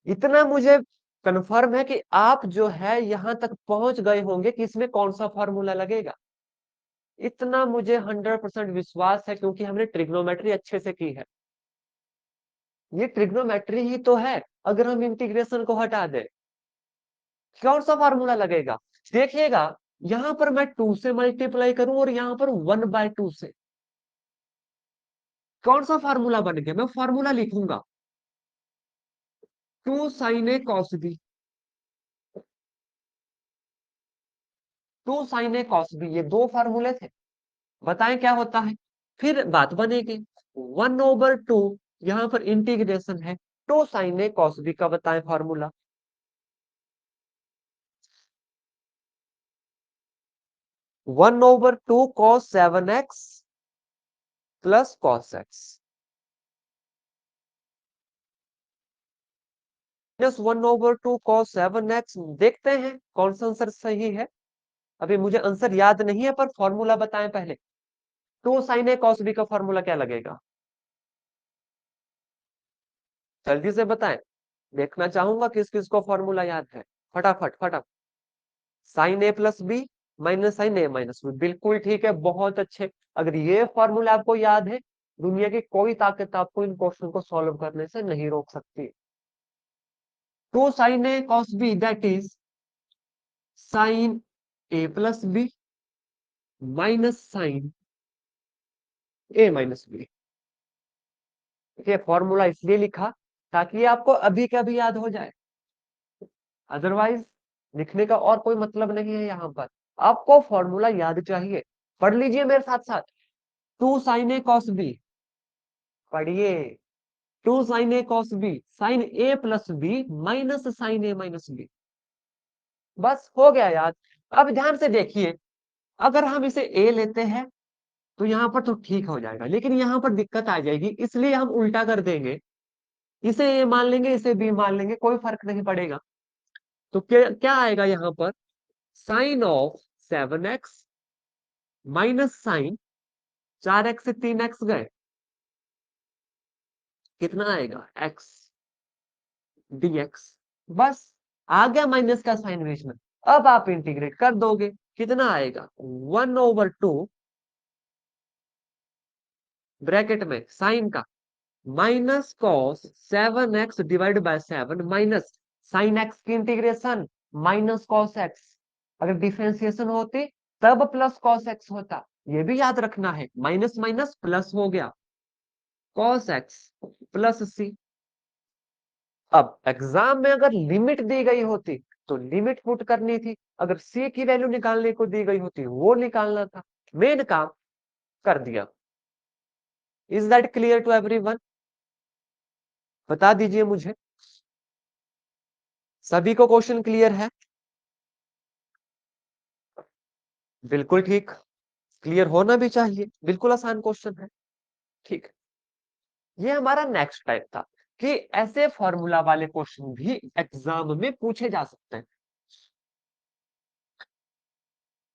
इतना मुझे कंफर्म है कि आप जो है यहां तक पहुंच गए होंगे कि इसमें कौन सा फॉर्मूला लगेगा। इतना मुझे 100% विश्वास है, क्योंकि हमने ट्रिग्नोमेट्री अच्छे से की है। ये ट्रिग्नोमेट्री ही तो है। अगर हम इंटीग्रेशन को हटा दें, कौन सा फार्मूला लगेगा? देखिएगा, यहां पर मैं 2 से मल्टीप्लाई करूं और यहां पर 1/2 से, कौन सा फार्मूला बन गया? मैं फार्मूला लिखूंगा, 2 sin A cos B, 2 sin A cos B, ये दो फार्मूले थे। बताएं क्या होता है? फिर बात बनेगी 1/2, यहां पर इंटीग्रेशन है 2 sin A cos B का, बताएं formula. 1/2 cos 7x plus cos x, -1/2 cos 7x। देखते हैं कौन सा आंसर सही है। अभी मुझे आंसर याद नहीं है, पर फॉर्मूला बताएं पहले। 2 sin A cos B का फॉर्मूला क्या लगेगा? जल्दी से बताएं, देखना चाहूंगा किस किस को फॉर्मूला याद है। फटाफट फटाफट। sin A+B -sin A-B, बिल्कुल ठीक है, बहुत अच्छे। अगर ये फॉर्मूला आपको याद है, दुनिया की कोई ताकत आपको इन क्वेश्चन को सॉल्व करने से नहीं रोक सकती। 2 sin A cos B, that is sin A+B -sin A-B। ये फॉर्मूला इसलिए लिखा ताकि ये आपको अभी का भी याद हो जाए, अदरवाइज लिखने का और कोई मतलब नहीं है। यहाँ पर आपको फॉर्मूला याद चाहिए। पढ़ लीजिए मेरे साथ साथ। 2 sin A cos B, पढ़िए। 2 sin A cos B, sin A+B -sin A-B, बस हो गया याद। अब ध्यान से देखिए, अगर हम इसे A लेते हैं तो यहाँ पर तो ठीक हो जाएगा, लेकिन यहाँ पर दिक्कत आ जाएगी, इसलिए हम उल्टा कर देंगे। इसे A मान लेंगे, इसे B मान लेंगे, कोई फर्क नहीं पड़ेगा। तो क्या क्या आएगा यहाँ पर? sin of 7x minus sign 4x से 3x गए, कितना आएगा? x dx। बस आ गया माइनस का साइन बीच में। अब आप इंटीग्रेट कर दोगे, कितना आएगा? 1/2 ब्रैकेट में साइन का minus cos 7x divide by 7 minus sine x की इंटीग्रेशन माइनस कॉस एक्स। अगर डिफरेंशिएशन होती तब प्लस कॉस एक्स होता, ये भी याद रखना है। माइनस माइनस प्लस हो गया, कॉस एक्स प्लस सी। अब एग्जाम में अगर लिमिट दी गई होती तो लिमिट पुट करनी थी, अगर सी की वैल्यू निकालने को दी गई होती वो निकालना था। मेन काम कर दिया। Is that clear to everyone? बता दीजिए मुझे, सभी को क्वेश्चन क्लियर है? बिल्कुल ठीक, क्लियर होना भी चाहिए, बिल्कुल आसान क्वेश्चन है। ठीक, ये हमारा नेक्स्ट टाइप था कि ऐसे फॉर्मूला वाले क्वेश्चन भी एग्जाम में पूछे जा सकते हैं।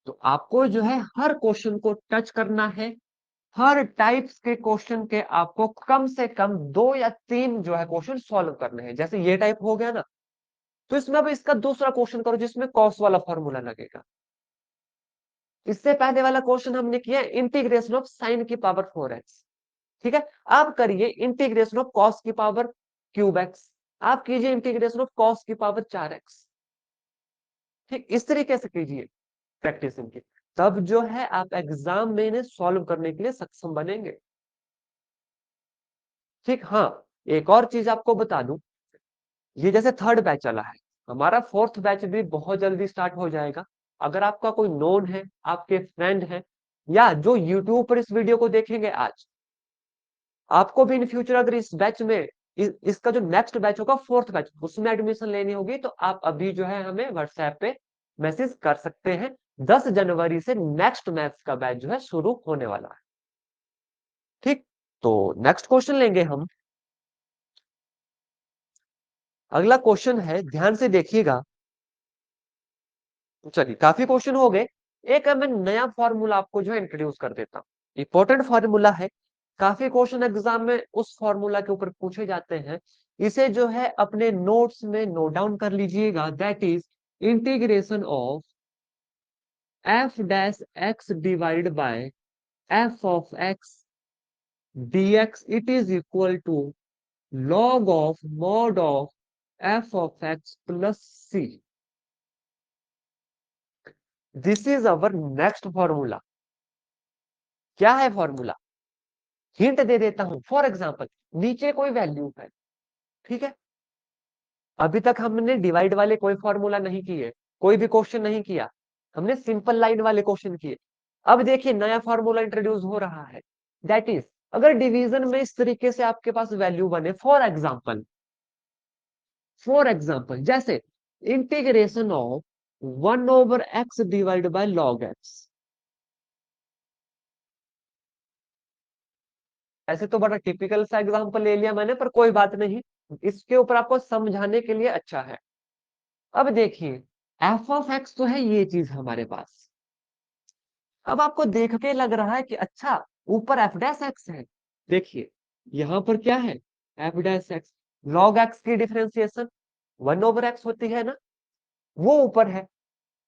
तो आपको जो है हर क्वेश्चन को टच करना है। हर टाइप्स के क्वेश्चन के आपको कम से कम 2 या 3 जो है क्वेश्चन सॉल्व करने हैं। जैसे ये टाइप हो गया ना, तो इसमें अब इसका दूसरा क्वेश्चन करो जिसमें कॉस वाला फॉर्मूला लगेगा। इससे पहले वाला क्वेश्चन हमने किया इंटीग्रेशन ऑफ साइन की पावर 4x। ठीक है, आप करिए इंटीग्रेशन ऑफ कॉस की पावर क्यूब एक्स, आप कीजिए इंटीग्रेशन ऑफ कॉस की पावर 4x। ठीक, इस तरीके से कीजिए प्रैक्टिस इनकी, तब जो है आप एग्जाम में इन्हें सॉल्व करने के लिए सक्षम बनेंगे। ठीक, हाँ, एक और चीज आपको बता दूं, ये जैसे थर्ड बैच चला है, हमारा फोर्थ बैच भी बहुत जल्दी स्टार्ट हो जाएगा। अगर आपका कोई नोन है, आपके फ्रेंड है, या जो यूट्यूब पर इस वीडियो को देखेंगे आज, आपको भी इन फ्यूचर अगर इस बैच में इसका जो नेक्स्ट बैच होगा फोर्थ बैच, उसमें एडमिशन लेनी होगी, तो आप अभी जो है हमें व्हाट्सएप पे मैसेज कर सकते हैं। 10 जनवरी से नेक्स्ट मैथ्स का बैच जो है शुरू होने वाला है। ठीक, तो नेक्स्ट क्वेश्चन लेंगे हम। अगला क्वेश्चन है, ध्यान से देखिएगा। चलिए, काफी क्वेश्चन हो गए, एक मैं नया फॉर्मूला आपको जो है इंट्रोड्यूस कर देता हूँ। इंपॉर्टेंट फॉर्मूला है, काफी क्वेश्चन एग्जाम में उस फॉर्मूला के ऊपर पूछे जाते हैं। इसे जो है अपने नोट्स में नोट डाउन कर लीजिएगा, that is integration of f dash x divide by f of x dx, it is equal to log of mod of f of x plus c. This is our next formula. क्या है formula? Hint दे देता हूं। For example, नीचे कोई value है, ठीक है। अभी तक हमने डिवाइड वाले कोई फॉर्मूला नहीं किए, कोई भी क्वेश्चन नहीं किया, हमने सिंपल लाइन वाले क्वेश्चन किए। अब देखिए नया फॉर्मूला इंट्रोड्यूस हो रहा है, दैट इज अगर डिवीजन में इस तरीके से आपके पास वैल्यू बने, फॉर एग्जाम्पल जैसे integration of 1/x divide by log x. ऐसे तो बड़ा टिपिकल सा एग्जांपल ले लिया मैंने, पर कोई बात नहीं, इसके ऊपर आपको समझाने के लिए अच्छा है। अब देखिए, एफ ऑफ एक्स तो है ये चीज हमारे पास। अब आपको देख के लग रहा है कि अच्छा, ऊपर एफ डैश एक्स है। देखिए, यहां पर क्या है? F dash x. Log x की डिफरेंशिएशन 1/x होती है ना, वो ऊपर है।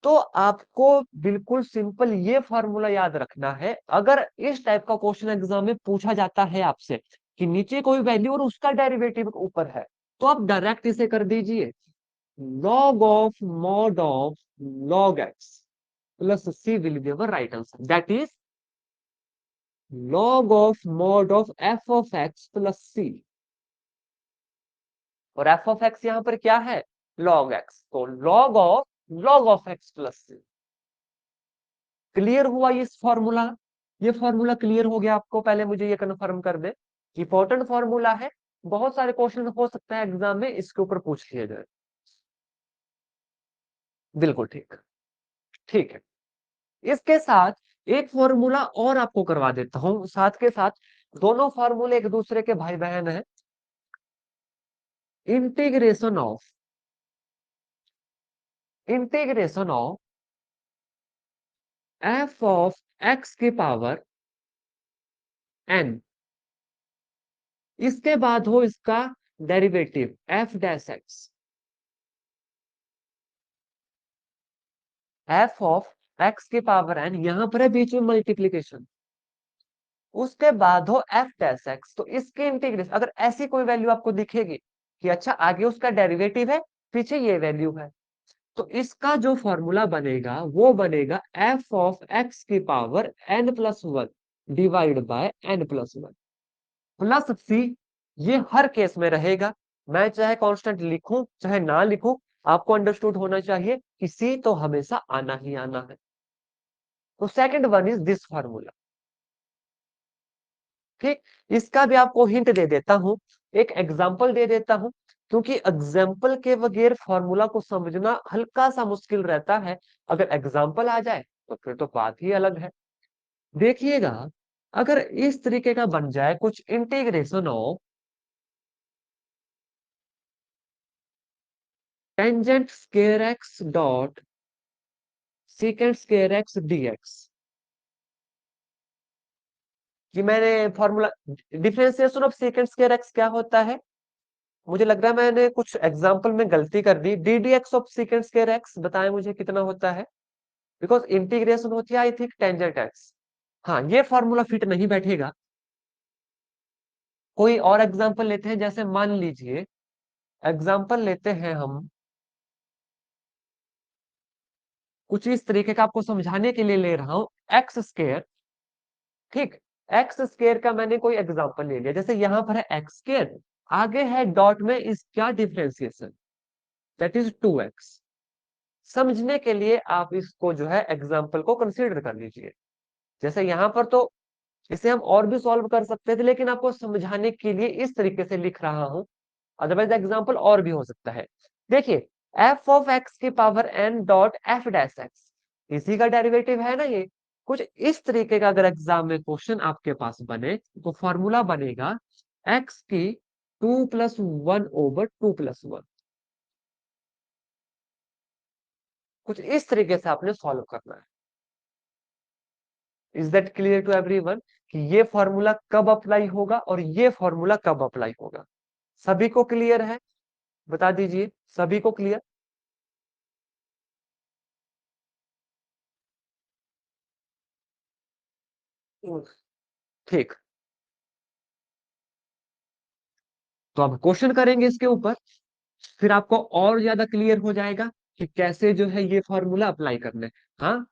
तो आपको बिल्कुल सिंपल ये फॉर्मूला याद रखना है। अगर इस टाइप का क्वेश्चन एग्जाम में पूछा जाता है आपसे कि नीचे कोई वैल्यू और उसका डेरिवेटिव ऊपर है, तो आप डायरेक्ट इसे कर दीजिए, log of mod of log x plus c will be our right answer. That is log of mod of f of x plus c। और f of x यहां पर क्या है? log x। तो log of x plus c। Clear हुआ ये formula? ये formula clear हो गया आपको? पहले मुझे ये कन्फर्म कर दे, इंपॉर्टेंट फॉर्मूला है, बहुत सारे क्वेश्चन हो सकता है एग्जाम में इसके ऊपर पूछ लिया जाए। बिल्कुल ठीक। ठीक है, इसके साथ एक फॉर्मूला और आपको करवा देता हूं साथ के साथ। दोनों फॉर्मूले एक दूसरे के भाई बहन है। Integration of f of x की पावर एन, इसके बाद हो इसका derivative F dash x. F of x की पावर एन, यहां पर है बीच में मल्टीप्लीकेशन, उसके बाद हो एफ डैश एक्स। तो इसके इंटीग्रेशन, अगर ऐसी कोई वैल्यू आपको दिखेगी कि अच्छा आगे उसका डेरिवेटिव है, पीछे ये वैल्यू है, तो इसका जो फॉर्मूला बनेगा वो बनेगा एफ ऑफ एक्स की power N plus one divide by N plus one plus C. ये हर केस में रहेगा, मैं चाहे कांस्टेंट लिखूं चाहे ना लिखूं, आपको अंडरस्टूड होना चाहिए कि सी तो हमेशा आना ही आना है। तो second one is this formula. ठीक, इसका भी आपको हिंट दे देता हूं, एक एग्जाम्पल दे देता हूं, क्योंकि एग्जाम्पल के बगैर फॉर्मूला को समझना हल्का सा मुश्किल रहता है। अगर एग्जाम्पल आ जाए तो फिर तो बात ही अलग है। देखिएगा, अगर इस तरीके का बन जाए कुछ, integration of tangent square x dot secant square x dx. कि मैंने formula, differentiation of secant square x क्या होता है? मुझे लग रहा है मैंने कुछ एग्जाम्पल में गलती कर दी। D D X of secant square X बताएं मुझे कितना होता है? बिकॉज इंटीग्रेशन होती है आई थिंक टेंजेंट एक्स। हाँ, ये फॉर्मूला फिट नहीं बैठेगा। कोई और एग्जाम्पल लेते हैं, जैसे मान लीजिए एग्जाम्पल लेते हैं हम, कुछ इस तरीके का आपको समझाने के लिए ले रहा हूं, एक्स स्क्र। ठीक, एक्स स्क्र का मैंने कोई एग्जाम्पल ले लिया, जैसे यहां पर है एक्स स्क्र, आगे है डॉट में इसका डिफरेंशिएशन, दैट इज 2x। समझने के लिए आप इसको जो है एग्जाम्पल को कंसीडर कर लीजिए। जैसे यहां पर तो इसे हम और भी सॉल्व कर सकते थे, लेकिन आपको समझाने के लिए इस तरीके से लिख रहा हूं, अदरवाइज एग्जाम्पल और भी हो सकता है। देखिए, एफ ऑफ एक्स की power n dot f dash x, इसी का डेरिवेटिव है ना ये। कुछ इस तरीके का अगर एग्जाम में क्वेश्चन आपके पास बने, तो फॉर्मूला बनेगा एक्स की 2+1/2+1। कुछ इस तरीके से आपने सॉल्व करना है। Is that clear to everyone कि ये फॉर्मूला कब अप्लाई होगा और ये फॉर्मूला कब अप्लाई होगा? सभी को क्लियर है? बता दीजिए, सभी को क्लियर? ठीक, तो अब क्वेश्चन करेंगे इसके ऊपर, फिर आपको और ज्यादा क्लियर हो जाएगा कि कैसे जो है ये फॉर्मूला अप्लाई करना है। हाँ,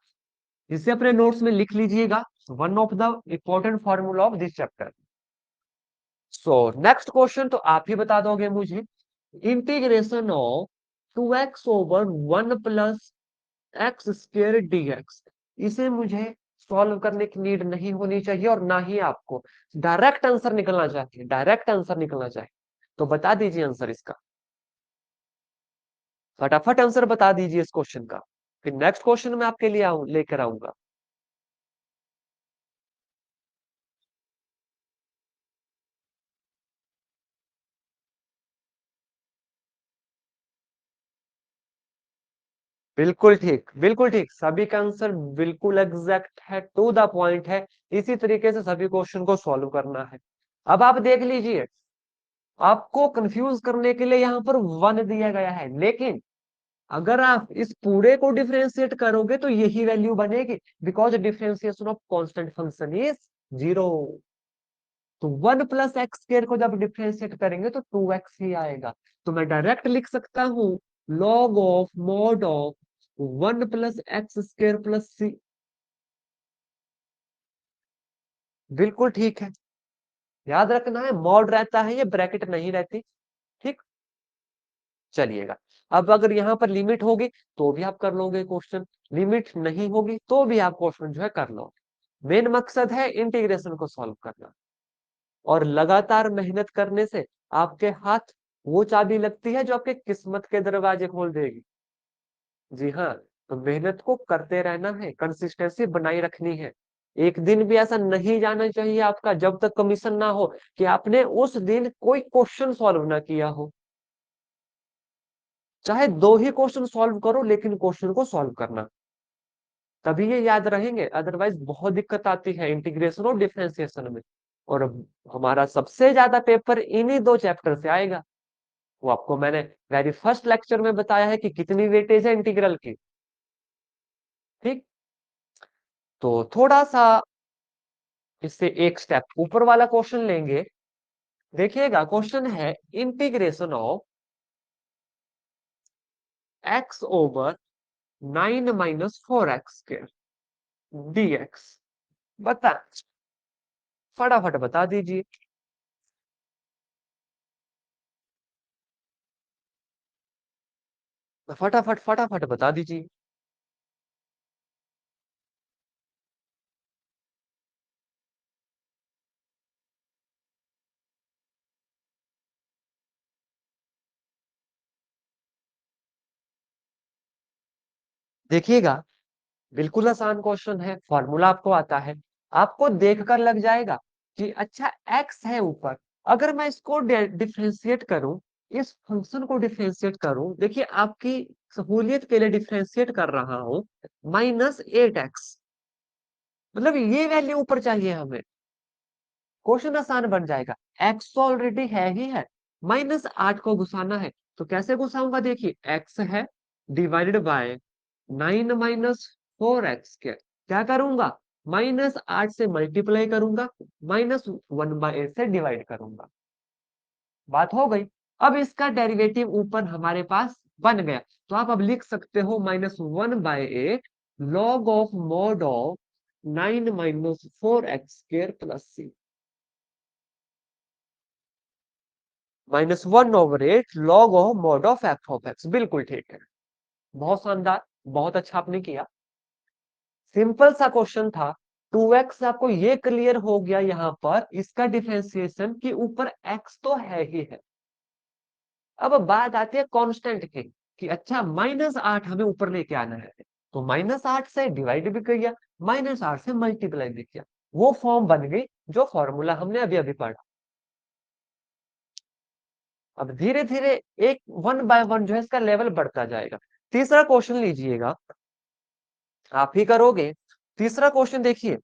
इसे अपने नोट्स में लिख लीजिएगा, one of the important formula of this chapter. So next question तो आप ही बता दोगे मुझे, integration of 2x over 1 plus x square dx, इसे मुझे सॉल्व करने की नीड नहीं होनी चाहिए और ना ही आपको, डायरेक्ट आंसर निकलना चाहिए, डायरेक्ट आंसर निकलना चाहिए। तो बता दीजिए आंसर इसका, फटाफट आंसर बता दीजिए इस क्वेश्चन का, फिर नेक्स्ट क्वेश्चन मैं आपके लिए लेकर आऊंगा। बिल्कुल ठीक, बिल्कुल ठीक, सभी का आंसर बिल्कुल एग्जैक्ट है, टू द पॉइंट है। इसी तरीके से सभी क्वेश्चन को सॉल्व करना है। अब आप देख लीजिए, आपको कंफ्यूज करने के लिए यहाँ पर वन दिया गया है, लेकिन अगर आप इस पूरे को डिफरेंशिएट करोगे तो यही वैल्यू बनेगी, because differentiation of constant function is 0। तो 1 प्लस एक्स स्क्र को जब डिफरेंशिएट करेंगे तो 2x ही आएगा। तो मैं डायरेक्ट लिख सकता हूँ log of mod of 1 plus x square plus c। बिल्कुल ठीक है, याद रखना है मॉड रहता है, ये ब्रैकेट नहीं रहती। ठीक, चलिएगा। अब अगर यहाँ पर लिमिट होगी तो भी आप कर लोगे क्वेश्चन, लिमिट नहीं होगी तो भी आप क्वेश्चन जो है कर लो। मेन मकसद है इंटीग्रेशन को सॉल्व करना, और लगातार मेहनत करने से आपके हाथ वो चाबी लगती है जो आपके किस्मत के दरवाजे खोल देगी। जी हाँ, तो मेहनत को करते रहना है, कंसिस्टेंसी बनाई रखनी है। एक दिन भी ऐसा नहीं जाना चाहिए आपका जब तक कमीशन ना हो कि आपने उस दिन कोई क्वेश्चन सॉल्व ना किया हो। चाहे दो ही क्वेश्चन सॉल्व करो, लेकिन क्वेश्चन को सॉल्व करना, तभी ये याद रहेंगे, अदरवाइज बहुत दिक्कत आती है इंटीग्रेशन और डिफरेंशिएशन में। और हमारा सबसे ज्यादा पेपर इन्हीं दो चैप्टर से आएगा। वो आपको मैंने वेरी फर्स्ट लेक्चर में बताया है कि कितनी वेटेज है इंटीग्रल की। ठीक, तो थोड़ा सा इससे एक स्टेप ऊपर वाला क्वेश्चन लेंगे। देखिएगा, क्वेश्चन है integration of x over 9 - 4x² dx, बता, फटाफट बता दीजिए। फटाफट फटाफट बता दीजिए। देखिएगा, बिल्कुल आसान क्वेश्चन है, फॉर्मूला आपको आता है, आपको देखकर लग जाएगा कि अच्छा एक्स है ऊपर, अगर मैं इसको डिफरेंशिएट करूं, इस फंक्शन को डिफरेंशिएट करूं, देखिए आपकी सहूलियत के लिए डिफरेंशिएट कर रहा हूं, -8x, मतलब ये वैल्यू ऊपर चाहिए हमें, क्वेश्चन आसान बन जाएगा। एक्स तो ऑलरेडी है ही है, -8 को घुसाना है, तो कैसे घुसाऊंगा, देखिए एक्स है डिवाइडेड बाय 9 - 4x क्या करूंगा, -8 से मल्टीप्लाई करूंगा, -1/8 से डिवाइड करूंगा, बात हो गई। अब इसका डेरिवेटिव ऊपर हमारे पास बन गया, तो आप अब लिख सकते हो -1/8 log of mod of 9 - 4x² + c, -1/8 log of mod of f(x), बिल्कुल ठीक है, बहुत शानदार, बहुत अच्छा आपने किया। सिंपल सा क्वेश्चन था, 2x आपको ये क्लियर हो गया यहाँ पर इसका डिफरेंशिएशन कि ऊपर x तो है ही है। अब बात आती है कांस्टेंट की, कि अच्छा -8 हमें ऊपर लेके आना है, तो -8 से डिवाइड भी किया, -8 से मल्टीप्लाई भी किया, वो फॉर्म बन गई जो फॉर्मूला हमने अभी अभी पढ़ा। अब धीरे धीरे एक वन बाय वन जो है इसका लेवल बढ़ता जाएगा। तीसरा क्वेश्चन लीजिएगा, आप ही करोगे। तीसरा क्वेश्चन देखिए,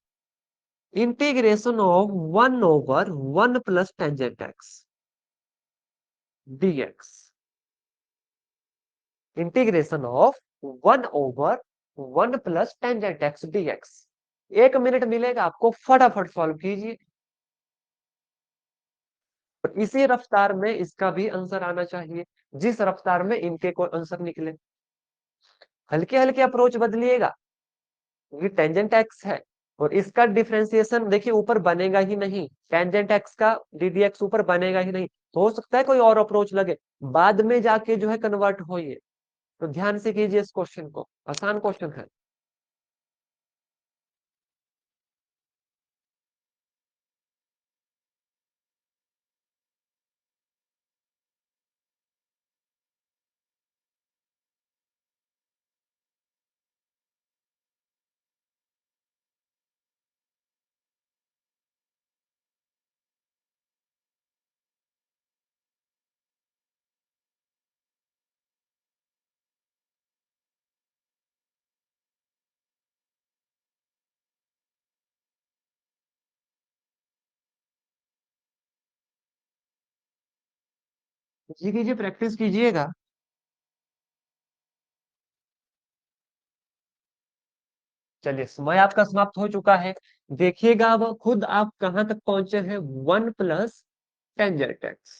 integration of 1/1 + tan(x) dx, integration of 1/1 + tan(x) dx। 1 minute मिलेगा आपको, फटाफट सॉल्व कीजिए, और इसी रफ्तार में इसका भी आंसर आना चाहिए, जिस रफ्तार में इनके कोई आंसर निकले। हल्के हल्के अप्रोच बदलिएगा, ये टेंजेंट एक्स है और इसका डिफरेंशिएशन देखिए ऊपर बनेगा ही नहीं, टेंजेंट एक्स का डी एक्स ऊपर बनेगा ही नहीं। तो हो सकता है कोई और अप्रोच लगे, बाद में जाके जो है कन्वर्ट हो ये। तो ध्यान से कीजिए इस क्वेश्चन को, आसान क्वेश्चन है। जी कीजिए, प्रैक्टिस कीजिएगा। चलिए, समय आपका समाप्त हो चुका है। देखिएगा अब खुद आप कहां तक पहुंचे हैं, 1 + टेंजेंट एक्स।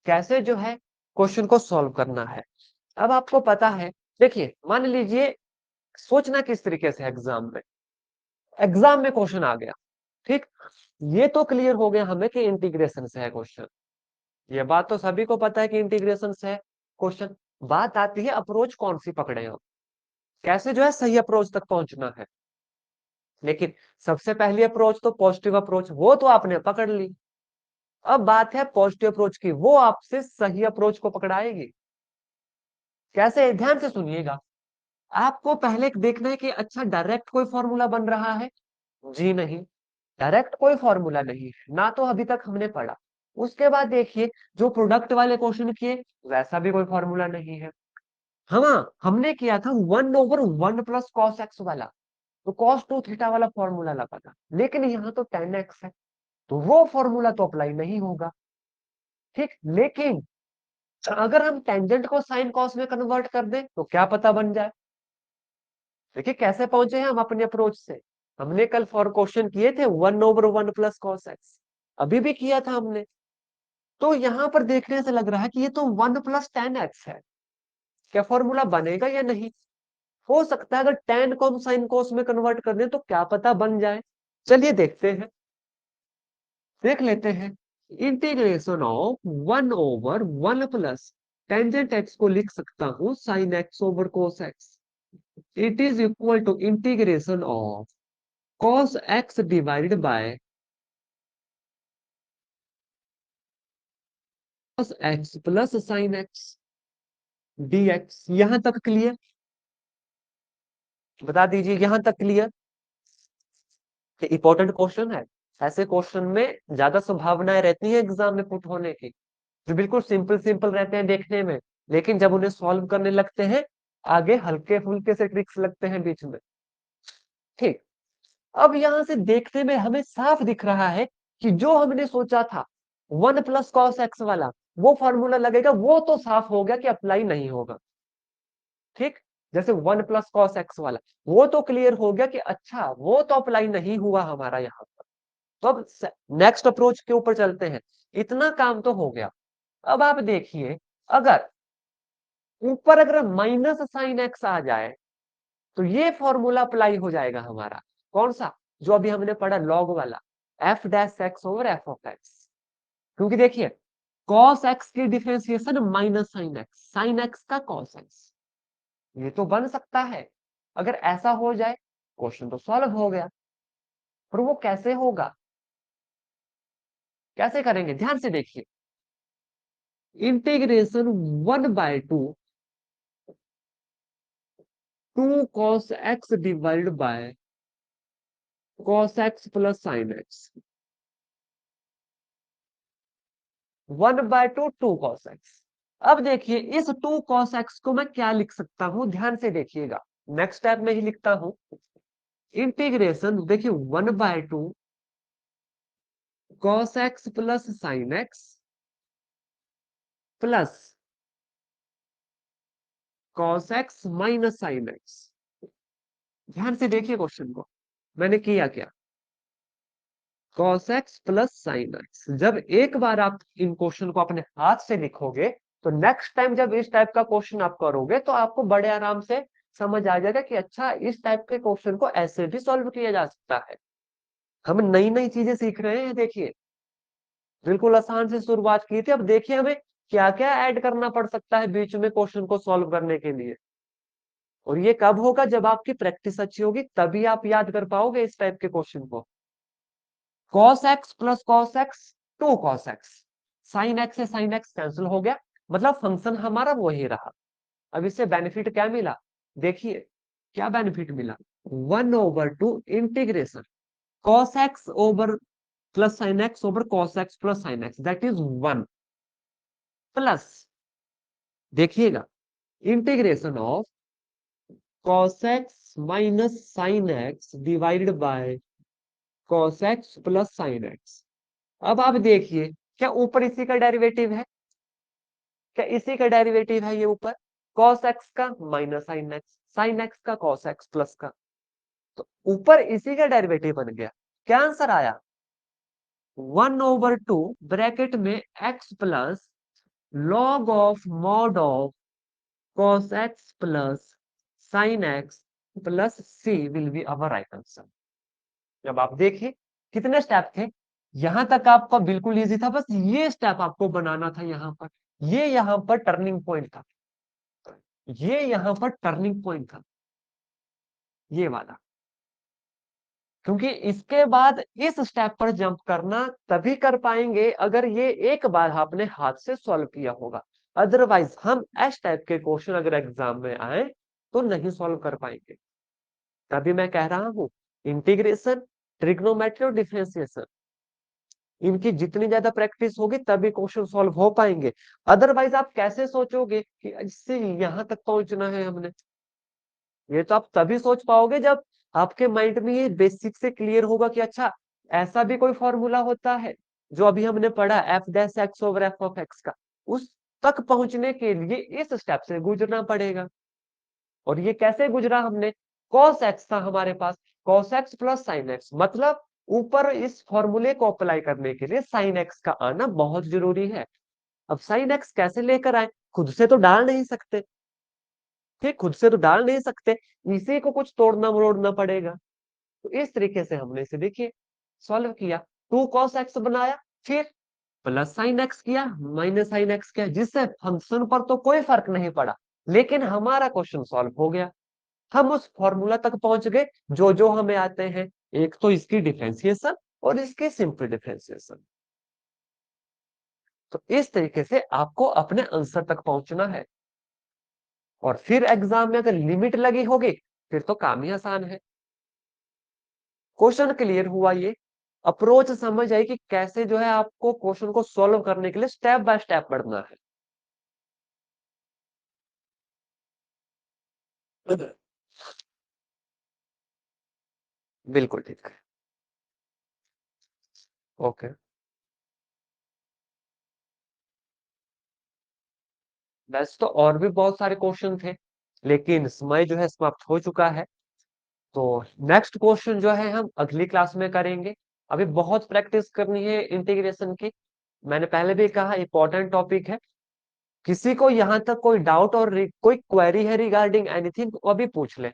कैसे जो है क्वेश्चन को सॉल्व करना है, अब आपको पता है। देखिए, मान लीजिए, सोचना किस तरीके से, एग्जाम में क्वेश्चन आ गया, ठीक। ये तो क्लियर हो गया हमें कि इंटीग्रेशन से है क्वेश्चन। ये बात तो सभी को पता है कि इंटीग्रेशन से है क्वेश्चन। बात आती है अप्रोच कौन सी पकड़े हम, कैसे जो है सही अप्रोच तक पहुंचना है। लेकिन सबसे पहली अप्रोच तो पॉजिटिव अप्रोच, वो तो आपने पकड़ ली। अब बात है पॉजिटिव अप्रोच की, वो आपसे सही अप्रोच को पकड़ाएगी। कैसे, ध्यान से सुनिएगा। आपको पहले देखना है कि अच्छा डायरेक्ट कोई फॉर्मूला बन रहा है। जी नहीं, डायरेक्ट कोई फॉर्मूला नहीं है, ना तो अभी तक हमने पढ़ा। उसके बाद देखिए, जो प्रोडक्ट वाले क्वेश्चन किए, वैसा भी कोई फॉर्मूला नहीं है। हाँ, हमने किया था 1/1 + cos x वाला, तो cos 2 थीटा वाला फॉर्मूला लगा था। लेकिन यहाँ तो 10x है, तो वो फॉर्मूला तो अप्लाई नहीं होगा, ठीक। लेकिन अगर हम टेंजेंट को साइन कॉस में कन्वर्ट कर दें तो क्या पता बन जाए। देखिए कैसे पहुंचे हैं हम अपने अप्रोच से। हमने कल फॉर क्वेश्चन किए थे 1/1 + cos x, अभी भी किया था हमने। तो यहां पर देखने से लग रहा है कि ये तो 1 + tan x है। क्या फॉर्मूला बनेगा या नहीं। हो सकता है अगर tan को हम साइन कॉस में कन्वर्ट कर दें तो क्या पता बन जाए। चलिए देखते हैं, देख लेते हैं। इंटीग्रेशन ऑफ 1/1 टेंजेंट एक्स को लिख सकता हूं sine x over cos x. It is equal to integration of cos x divided by cos x plus sine x dx। यहां तक क्लियर, बता दीजिए यहां तक क्लियर। इंपॉर्टेंट क्वेश्चन है, ऐसे क्वेश्चन में ज्यादा संभावनाएं रहती है एग्जाम में पुट होने की, जो बिल्कुल सिंपल सिंपल रहते हैं देखने में, लेकिन जब उन्हें सॉल्व करने लगते हैं, आगे हल्के फुल्के से ट्रिक्स लगते हैं बीच में, ठीक। अब यहां से देखने में हमें साफ दिख रहा है कि जो हमने सोचा था 1 + cos x वाला, वो फॉर्मूला लगेगा, वो तो साफ हो गया कि अप्लाई नहीं होगा, ठीक। जैसे 1 + cos x वाला, वो तो क्लियर हो गया कि अच्छा वो तो अप्लाई नहीं हुआ हमारा यहाँ पर। तो अब नेक्स्ट अप्रोच के ऊपर चलते हैं। इतना काम तो हो गया। अब आप देखिए, अगर ऊपर अगर माइनस साइन एक्स आ जाए तो ये फॉर्मूला अप्लाई हो जाएगा हमारा, कौन सा, जो अभी हमने पढ़ा लॉग वाला, f'(x/f(x)। क्योंकि देखिए, cos x की डिफरेंशिएशन माइनस साइन एक्स का cos x, ये तो बन सकता है। अगर ऐसा हो जाए, क्वेश्चन तो सॉल्व हो गया। पर वो कैसे होगा, कैसे करेंगे, ध्यान से देखिए। Integration 1/2 cos x divide by cos x plus sine x. 1/2 2 cos x। अब देखिए, इस 2 cos x को मैं क्या लिख सकता हूं, ध्यान से देखिएगा। नेक्स्ट स्टेप में ही लिखता हूं। इंटीग्रेशन देखिए 1/2 cos x plus sine x plus cos x minus sine x. ध्यान से देखिए क्वेश्चन को, मैंने किया क्या, cos x plus sine x. जब एक बार आप इन क्वेश्चन को अपने हाथ से लिखोगे, तो नेक्स्ट टाइम जब इस टाइप का क्वेश्चन आप करोगे तो आपको बड़े आराम से समझ आ जाएगा कि अच्छा इस टाइप के क्वेश्चन को ऐसे भी सॉल्व किया जा सकता है। हम नई नई चीजें सीख रहे हैं, देखिए बिल्कुल आसान से शुरुआत की थी, अब देखिए हमें क्या क्या ऐड करना पड़ सकता है बीच में क्वेश्चन को सॉल्व करने के लिए। और ये कब होगा, जब आपकी प्रैक्टिस अच्छी होगी, तभी आप याद कर पाओगे इस टाइप के क्वेश्चन को। cos x plus cos x 2 cos x, sin x से sin x कैंसिल हो गया, मतलब फंक्शन हमारा वही रहा। अब इससे बेनिफिट क्या मिला, देखिए क्या बेनिफिट मिला, 1/2 integration cos x over plus sin x over cos x plus sin x that is 1 plus, देखिएगा, integration of cos x minus sin x divided by cos x plus sin x। अब आप देखिए, क्या ऊपर इसी का derivative है, क्या इसी का डेरिवेटिव है ये ऊपर, cos x का माइनस sin x का cos x प्लस का, तो ऊपर इसी का डेरिवेटिव बन गया। क्या आंसर आया, 1/2 ब्रैकेट में x plus log of mod of cos x plus sin x plus c will be our right answer. जब आप देखिए कितने स्टेप थे, यहां तक आपका बिल्कुल इजी था, बस ये स्टेप आपको बनाना था यहाँ पर, ये यहाँ पर टर्निंग पॉइंट था, ये यहाँ पर टर्निंग पॉइंट था, ये वाला। क्योंकि इसके बाद इस स्टेप पर जंप करना तभी कर पाएंगे अगर ये एक बार आपने हाथ से सॉल्व किया होगा, अदरवाइज हम एस टाइप के क्वेश्चन अगर एग्जाम में आए तो नहीं सॉल्व कर पाएंगे। तभी मैं कह रहा हूं इंटीग्रेशन, ट्रिग्नोमेट्री और डिफरेंशिएशन, इनकी जितनी ज्यादा प्रैक्टिस होगी तभी क्वेश्चन सॉल्व हो पाएंगे। अदरवाइज आप कैसे सोचोगे कि इससे यहां तक पहुंचना है हमने, ये तो आप तभी सोच पाओगे जब आपके माइंड में ये बेसिक से क्लियर होगा कि अच्छा ऐसा भी कोई फॉर्मूला होता है, जो अभी हमने पढ़ा F dash x over F of x का, उस तक पहुंचने के लिए इस स्टेप से गुजरना पड़ेगा। और ये कैसे गुजरा हमने, cos x था हमारे पास, cos x plus sin x, मतलब ऊपर इस फॉर्मूले को अप्लाई करने के लिए sin x का आना बहुत जरूरी है। अब sin x कैसे लेकर आए, खुद से तो डाल नहीं सकते, ठीक, खुद से तो डाल नहीं सकते, इसी को कुछ तोड़ना मरोड़ना पड़ेगा। तो इस तरीके से हमने इसे देखिए सॉल्व किया, 2 cos x बनाया, फिर प्लस साइन एक्स किया, माइनस साइन एक्स किया, जिससे फंक्शन पर तो कोई फर्क नहीं पड़ा, लेकिन हमारा क्वेश्चन सॉल्व हो गया। हम उस फॉर्मूला तक पहुंच गए जो जो हमें आते हैं, एक तो इसकी डिफरेंशिएशन और इसकी सिंपल डिफरेंशिएशन। तो इस तरीके से आपको अपने आंसर तक पहुंचना है, और फिर एग्जाम में अगर लिमिट लगी होगी फिर तो काम ही आसान है। क्वेश्चन क्लियर हुआ, ये अप्रोच समझ आई कि कैसे जो है आपको क्वेश्चन को सॉल्व करने के लिए स्टेप बाय स्टेप बढ़ना है। बिल्कुल ठीक है। ओके, वैसे तो और भी बहुत सारे क्वेश्चन थे, लेकिन समय जो है समाप्त हो चुका है। तो नेक्स्ट क्वेश्चन जो है हम अगली क्लास में करेंगे। अभी बहुत प्रैक्टिस करनी है इंटीग्रेशन की, मैंने पहले भी कहा इंपॉर्टेंट टॉपिक है। किसी को यहाँ तक कोई डाउट और कोई क्वेरी है रिगार्डिंग एनीथिंग, वो अभी पूछ ले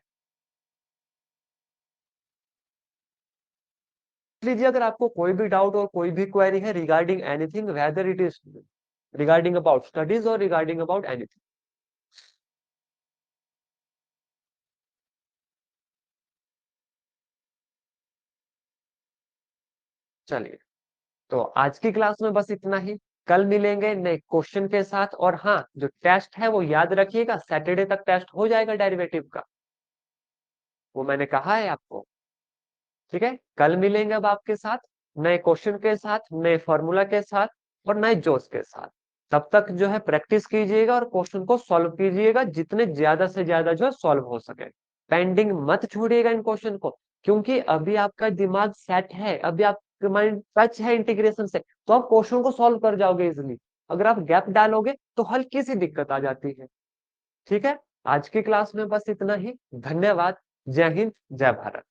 लीजिए। अगर आपको कोई भी डाउट और कोई भी क्वेरी है regarding anything, whether it is regarding about studies और रिगार्डिंग अबाउट एनीथिंग। चलिए, तो आज की क्लास में बस इतना ही। कल मिलेंगे नए क्वेश्चन के साथ, और हाँ जो टेस्ट है वो याद रखिएगा, सैटरडे तक टेस्ट हो जाएगा डेरिवेटिव का, वो मैंने कहा है आपको। ठीक है, कल मिलेंगे अब आपके साथ नए क्वेश्चन के साथ, नए फॉर्मूला के साथ और नए जोश के साथ। तब तक जो है प्रैक्टिस कीजिएगा और क्वेश्चन को सॉल्व कीजिएगा जितने ज्यादा से ज्यादा जो है सॉल्व हो सके। पेंडिंग मत छोड़िएगा इन क्वेश्चन को, क्योंकि अभी आपका दिमाग सेट है, अभी आपका माइंड टच है इंटीग्रेशन से, तो आप क्वेश्चन को सॉल्व कर जाओगे इजिली। अगर आप गैप डालोगे तो हल्की सी दिक्कत आ जाती है। ठीक है, आज की क्लास में बस इतना ही। धन्यवाद। जय हिंद, जय भारत।